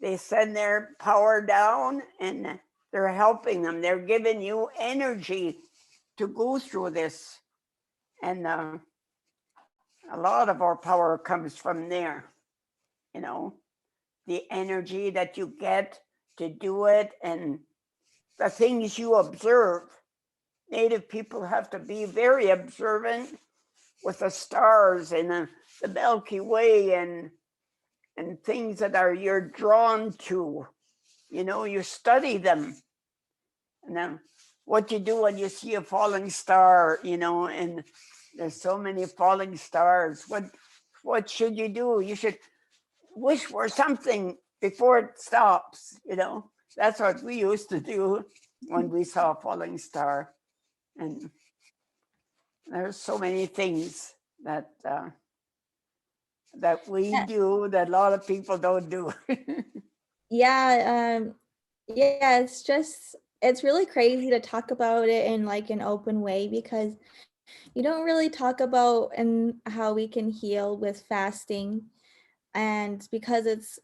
they send their power down, and they're helping them. They're giving you energy to go through this, and a lot of our power comes from there. You know, the energy that you get to do it, and the things you observe. Native people have to be very observant with the stars and the Milky Way, and things that are you're drawn to. You know, you study them. And then what you do when you see a falling star, you know, and there's so many falling stars. What should you do? You should wish for something before it stops, you know. That's what we used to do when we saw a falling star. And there's so many things that that we yeah, do that a lot of people don't do. yeah, yeah, it's really crazy to talk about it in like an open way, because you don't really talk about and how we can heal with fasting. And because it's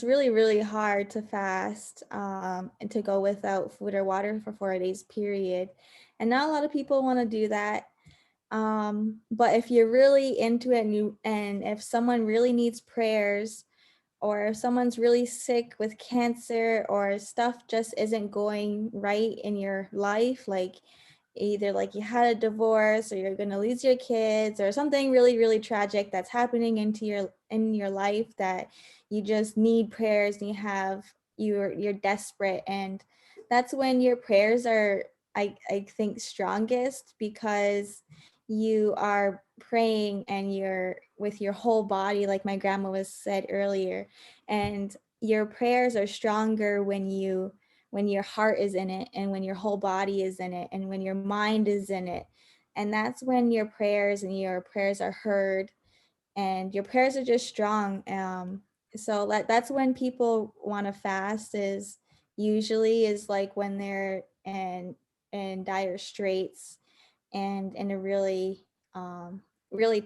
really hard to fast, and to go without food or water for 4 days period, and not a lot of people want to do that. But if you're really into it, and if someone really needs prayers, or if someone's really sick with cancer, or stuff just isn't going right in your life, like either like you had a divorce, or you're going to lose your kids, or something really tragic that's happening in your life, that you just need prayers, and you're desperate, and that's when your prayers are, I think, strongest, because you are praying and you're with your whole body, like my grandma was said earlier, and your prayers are stronger when your heart is in it, and when your whole body is in it, and when your mind is in it. And that's when your prayers are heard, and your prayers are just strong. So that's when people want to fast, is usually is like when they're in dire straits, and in a really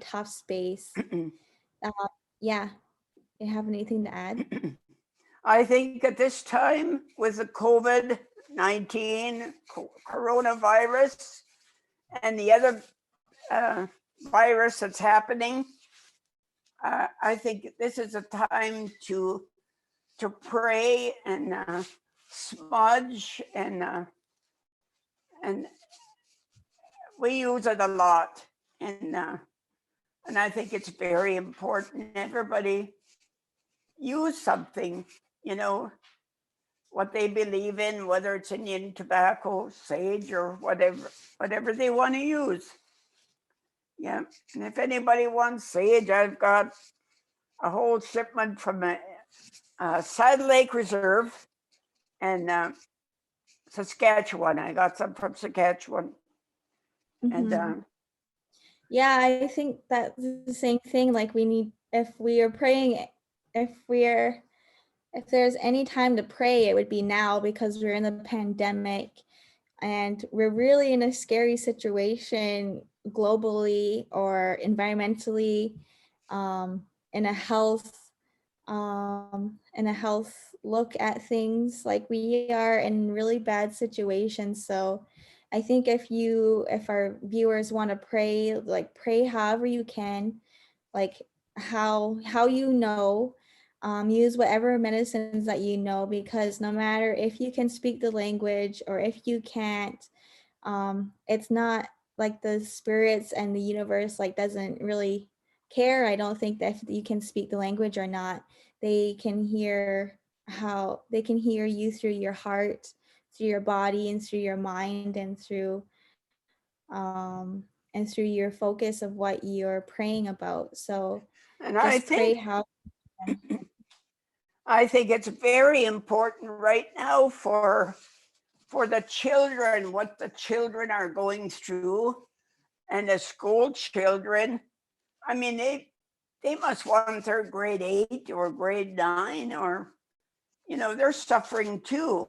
tough space. uh, yeah, you have anything to add? I think at this time with the COVID-19 coronavirus and the other uh, virus that's happening, I think this is a time to pray and smudge, and we use it a lot, and I think it's very important everybody use something, you know. what they believe in, whether it's Indian tobacco, sage, or whatever they want to use. Yeah, and if anybody wants sage, I've got a whole shipment from a Saddle Lake Reserve and Saskatchewan. I got some from Saskatchewan, and Yeah, I think that's the same thing. Like we need, if we are praying, if we're, if there's any time to pray, it would be now because we're in the pandemic and we're really in a scary situation globally or environmentally, in a health, in a health look at things. Like we are in really bad situations. So I think if our viewers want to pray, like pray however you can, like how you know, use whatever medicines that you know, because no matter if you can speak the language or if you can't, it's not like the spirits and the universe like doesn't really care. I don't think that if you can speak the language or not, they can hear how they can hear you through your heart, through your body, and through your mind, and through your focus of what you're praying about. So and just pray how. I think it's very important right now for the children, what the children are going through, and the school children. I mean, they must want their grade 8 or grade 9, or they're suffering too,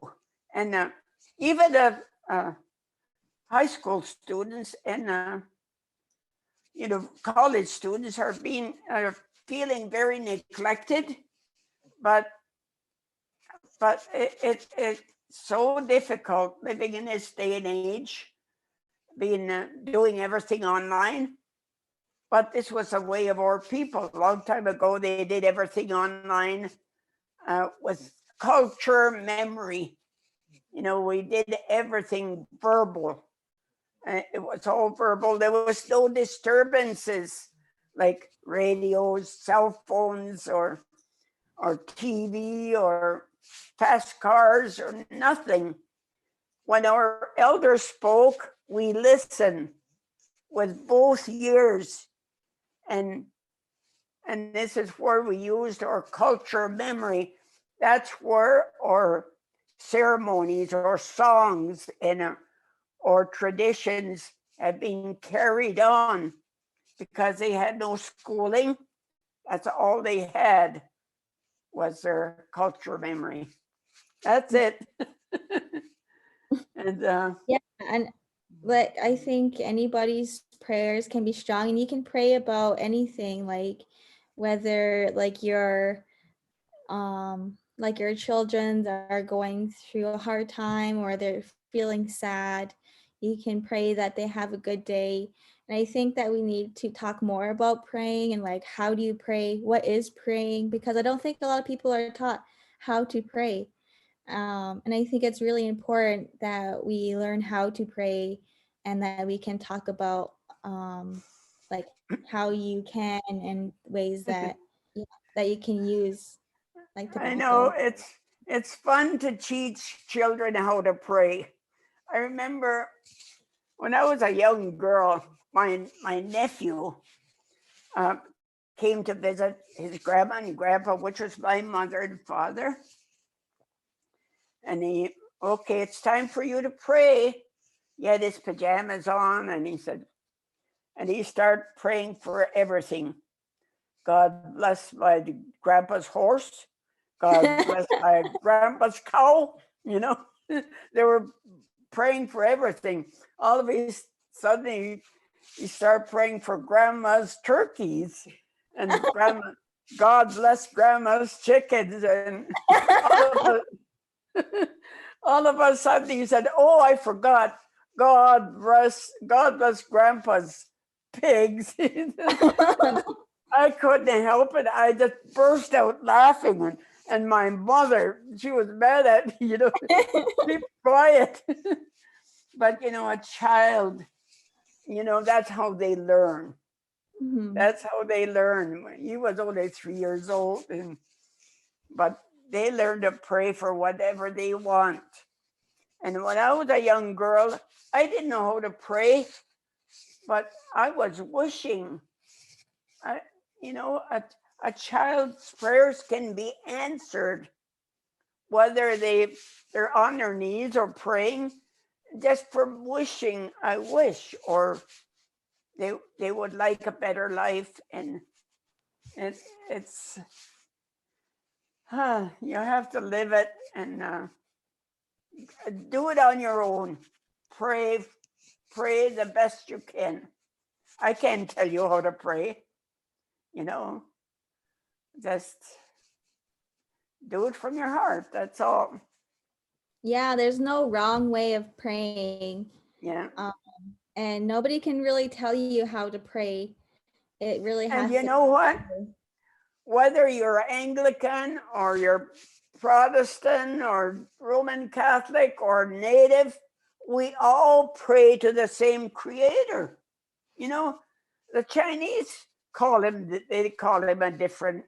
and even the high school students and college students are feeling very neglected, but it's so difficult living in this day and age, being doing everything online. But this was a way of our people. A long time ago, they did everything online with culture, memory. We did everything verbal. It was all verbal. There was no disturbances like radios, cell phones, or TV, or fast cars, or nothing. When our elders spoke, we listened with both ears, and this is where we used our culture memory. That's where our ceremonies or songs and or traditions have been carried on, because they had no schooling. That's all they had was their culture memory. That's it. And Yeah, and like I think anybody's prayers can be strong, and you can pray about anything, like whether like your children that are going through a hard time or they're feeling sad, you can pray that they have a good day. And I think that we need to talk more about praying and like how do you pray, what is praying, because I don't think a lot of people are taught how to pray. And I think it's really important that we learn how to pray and that we can talk about like how you can and ways that that you can use like I know tobacco. it's fun to teach children how to pray. I remember when I was a young girl, my nephew uh, came to visit his grandma and grandpa, which was my mother and father. And okay, it's time for you to pray. He had his pajamas on, and he said, and he started praying for everything. God bless my grandpa's horse. God bless my grandpa's cow. They were praying for everything. All of a sudden, he started praying for grandma's turkeys, and God bless grandma's chickens, and all of a sudden he said, "Oh, I forgot. God bless grandpa's pigs." I couldn't help it. I just burst out laughing, and my mother, she was mad at me, keep quiet. But a child, that's how they learn. Mhm. That's how they learn. He was only 3 years old, but they learn to pray for whatever they want. And when I was a young girl, I didn't know how to pray, but I was wishing. I, a child's prayers can be answered, whether they're on their knees or praying, just from wishing. I wish, or they would like a better life, and it, it's you have to live it and do it on your own. Pray, pray the best you can. I can't tell you how to pray, you know, just do it from your heart. That's all. Yeah, there's no wrong way of praying. Yeah. And nobody can really tell you how to pray. It really And has you to know come what? from you. Whether you're Anglican or you're Protestant or Roman Catholic or Native, we all pray to the same creator. You know, the Chinese they call him a different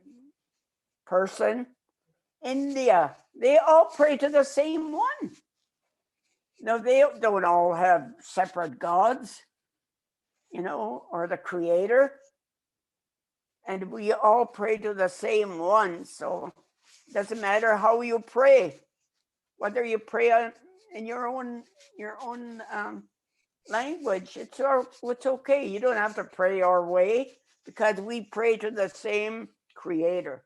person. India, they all pray to the same one. No, they don't all have separate gods, or the creator. And we all pray to the same one. So it doesn't matter how you pray, whether you pray in your own language. It's okay. You don't have to pray our way because we pray to the same creator.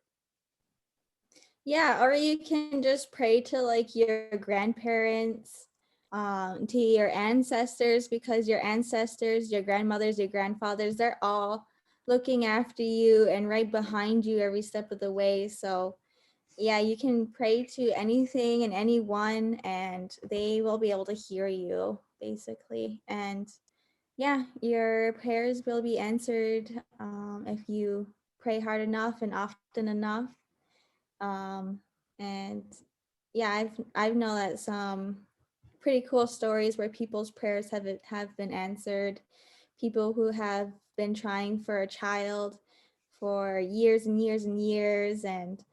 Yeah, or you can just pray to like your grandparents, to your ancestors, because your ancestors, your grandmothers, your grandfathers, they're all looking after you and right behind you every step of the way. So yeah, you can pray to anything and anyone and they will be able to hear you basically. And yeah, your prayers will be answered if you pray hard enough and often enough. Um, and yeah, I've known that some pretty cool stories where people's prayers have been answered. People who have been trying for a child for years and years and years, and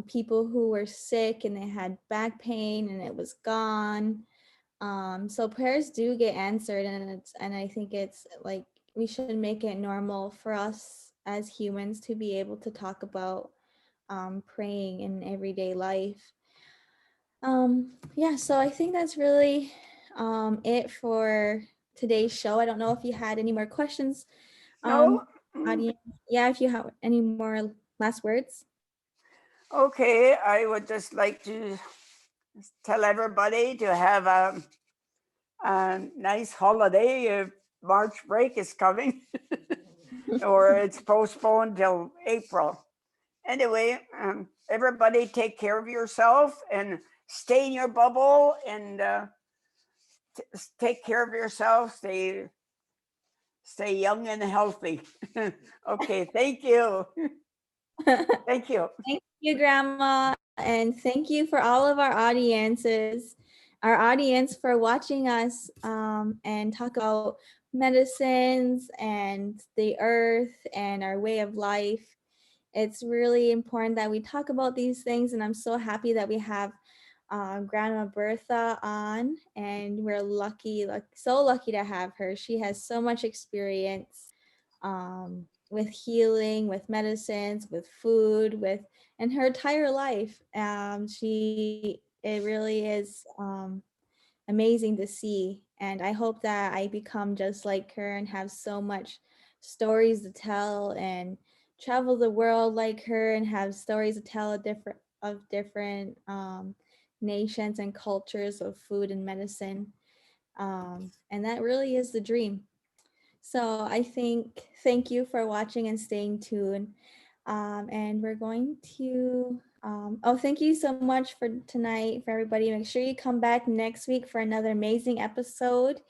people who were sick and they had back pain and it was gone. So prayers do get answered, and I think it's like we should make it normal for us as humans to be able to talk about praying in everyday life. Yeah, so I think that's really it for today's show. I don't know if you had any more questions, No? audience. Yeah, if you have any more last words. Okay, I would just like to tell everybody to have a nice holiday. March break is coming, or it's postponed till April. Anyway, everybody take care of yourself and stay in your bubble and take care of yourself. Stay young and healthy. Okay, thank you. Thank you. Thank you, Grandma, and thank you for all of our audience for watching us and talk about medicines and the earth and our way of life. It's really important that we talk about these things, and I'm so happy that we have Grandma Bertha on, and we're lucky, like so lucky to have her. She has so much experience with healing, with medicines, with food, with and her entire life. It really is amazing to see, and I hope that I become just like her and have so much stories to tell and travel the world like her and have stories to tell of different nations and cultures of food and medicine. And that really is the dream. So I think thank you for watching and staying tuned. And we're going to, thank you so much for tonight, for everybody. Make sure you come back next week for another amazing episode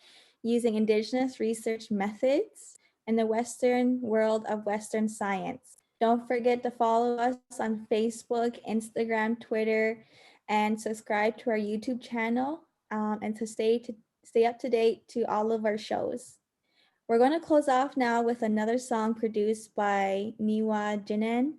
using Indigenous research methods in the Western world of Western science. Don't forget to follow us on Facebook, Instagram, Twitter, and subscribe to our YouTube channel, and stay up to date to all of our shows. We're going to close off now with another song produced by Niwa Jinen.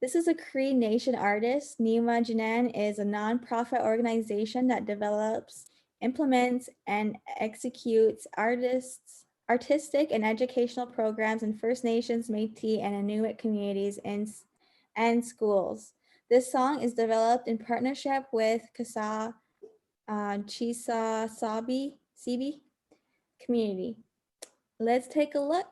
This is a Cree Nation artist. Nima Janan is a nonprofit organization that develops, implements, and executes artistic and educational programs in First Nations, Métis, and Inuit communities and schools. This song is developed in partnership with Kasa Chisa Sabi Sibi community. Let's take a look.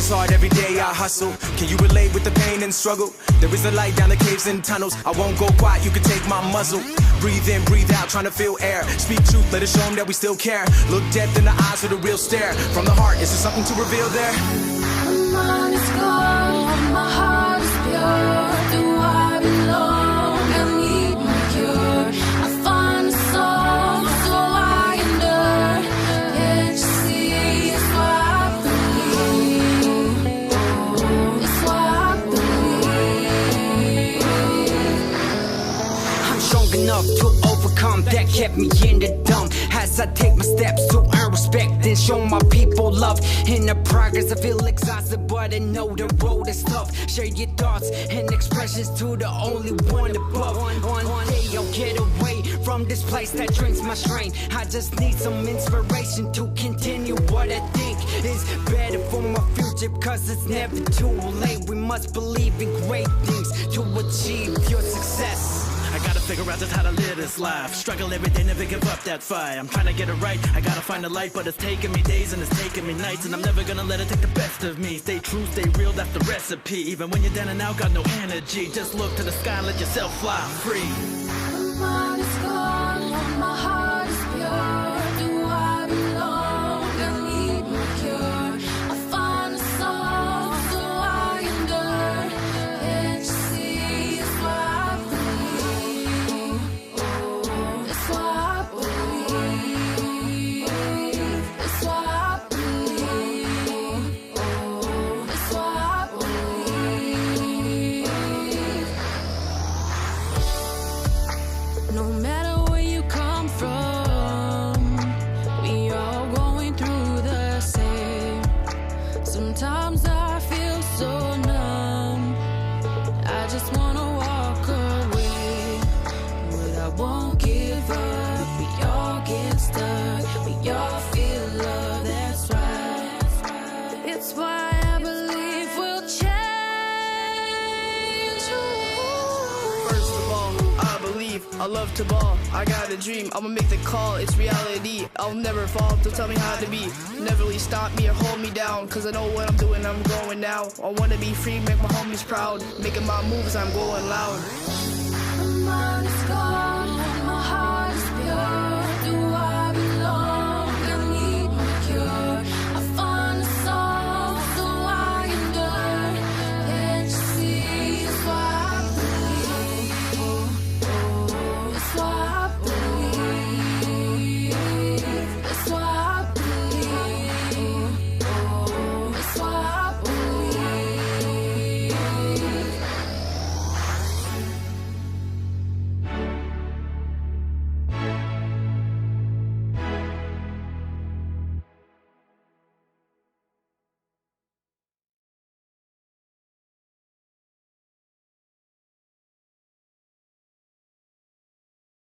Hard every day I hustle. Can you relate with the pain and struggle? There is a light down the caves and tunnels. I won't go quiet, you can take my muzzle. Breathe in, breathe out, trying to feel air. Speak truth, let it show them that we still care. Look death in the eyes with a real stare. From the heart, is there something to reveal there? My mind is cold, my heart is pure. Do I belong? I need my cure. I find a soul, so I endure. Can't you see? It's why I believe. It's why I believe. I'm strong enough to overcome that kept me in the dump. As I take my steps to earn respect and show my people love. In the progress I feel exhausted, but I know the road is tough. Share your thoughts and expressions to the only one above. One day I'll get away from this place that drains my strength. I just need some inspiration to continue what I think is better for my future, cause it's never too late. We must believe in great things to achieve your success. I gotta figure out just how to live this life. Struggle every day, never give up that fight. I'm trying to get it right, I gotta find the light. But it's taking me days and it's taking me nights, and I'm never gonna let it take the best of me. Stay true, stay real, that's the recipe. Even when you're down and out, got no energy. Just look to the sky and let yourself fly free. My mind is gone, my heart is pure. Do I belong? I need my cure. I find a soul, so I endure. Can't you see? It's why I believe. It's why I believe. It's why I believe. It's why I believe. No matter where you come from, we all going through the same. Sometimes I feel so numb, I just wanna walk away, but I won't give up. We all get stuck, we all feel love, that's right. It's why I believe we'll change. First of all, I believe, I love to ball. I got a dream, I'ma make the call, it's reality. I'll never fall, so tell me how to be. Never really stop me or hold me down, cause I know what I'm doing, I'm going now. I wanna be free, make my homies proud. Making my moves, I'm going loud. My mind is gone.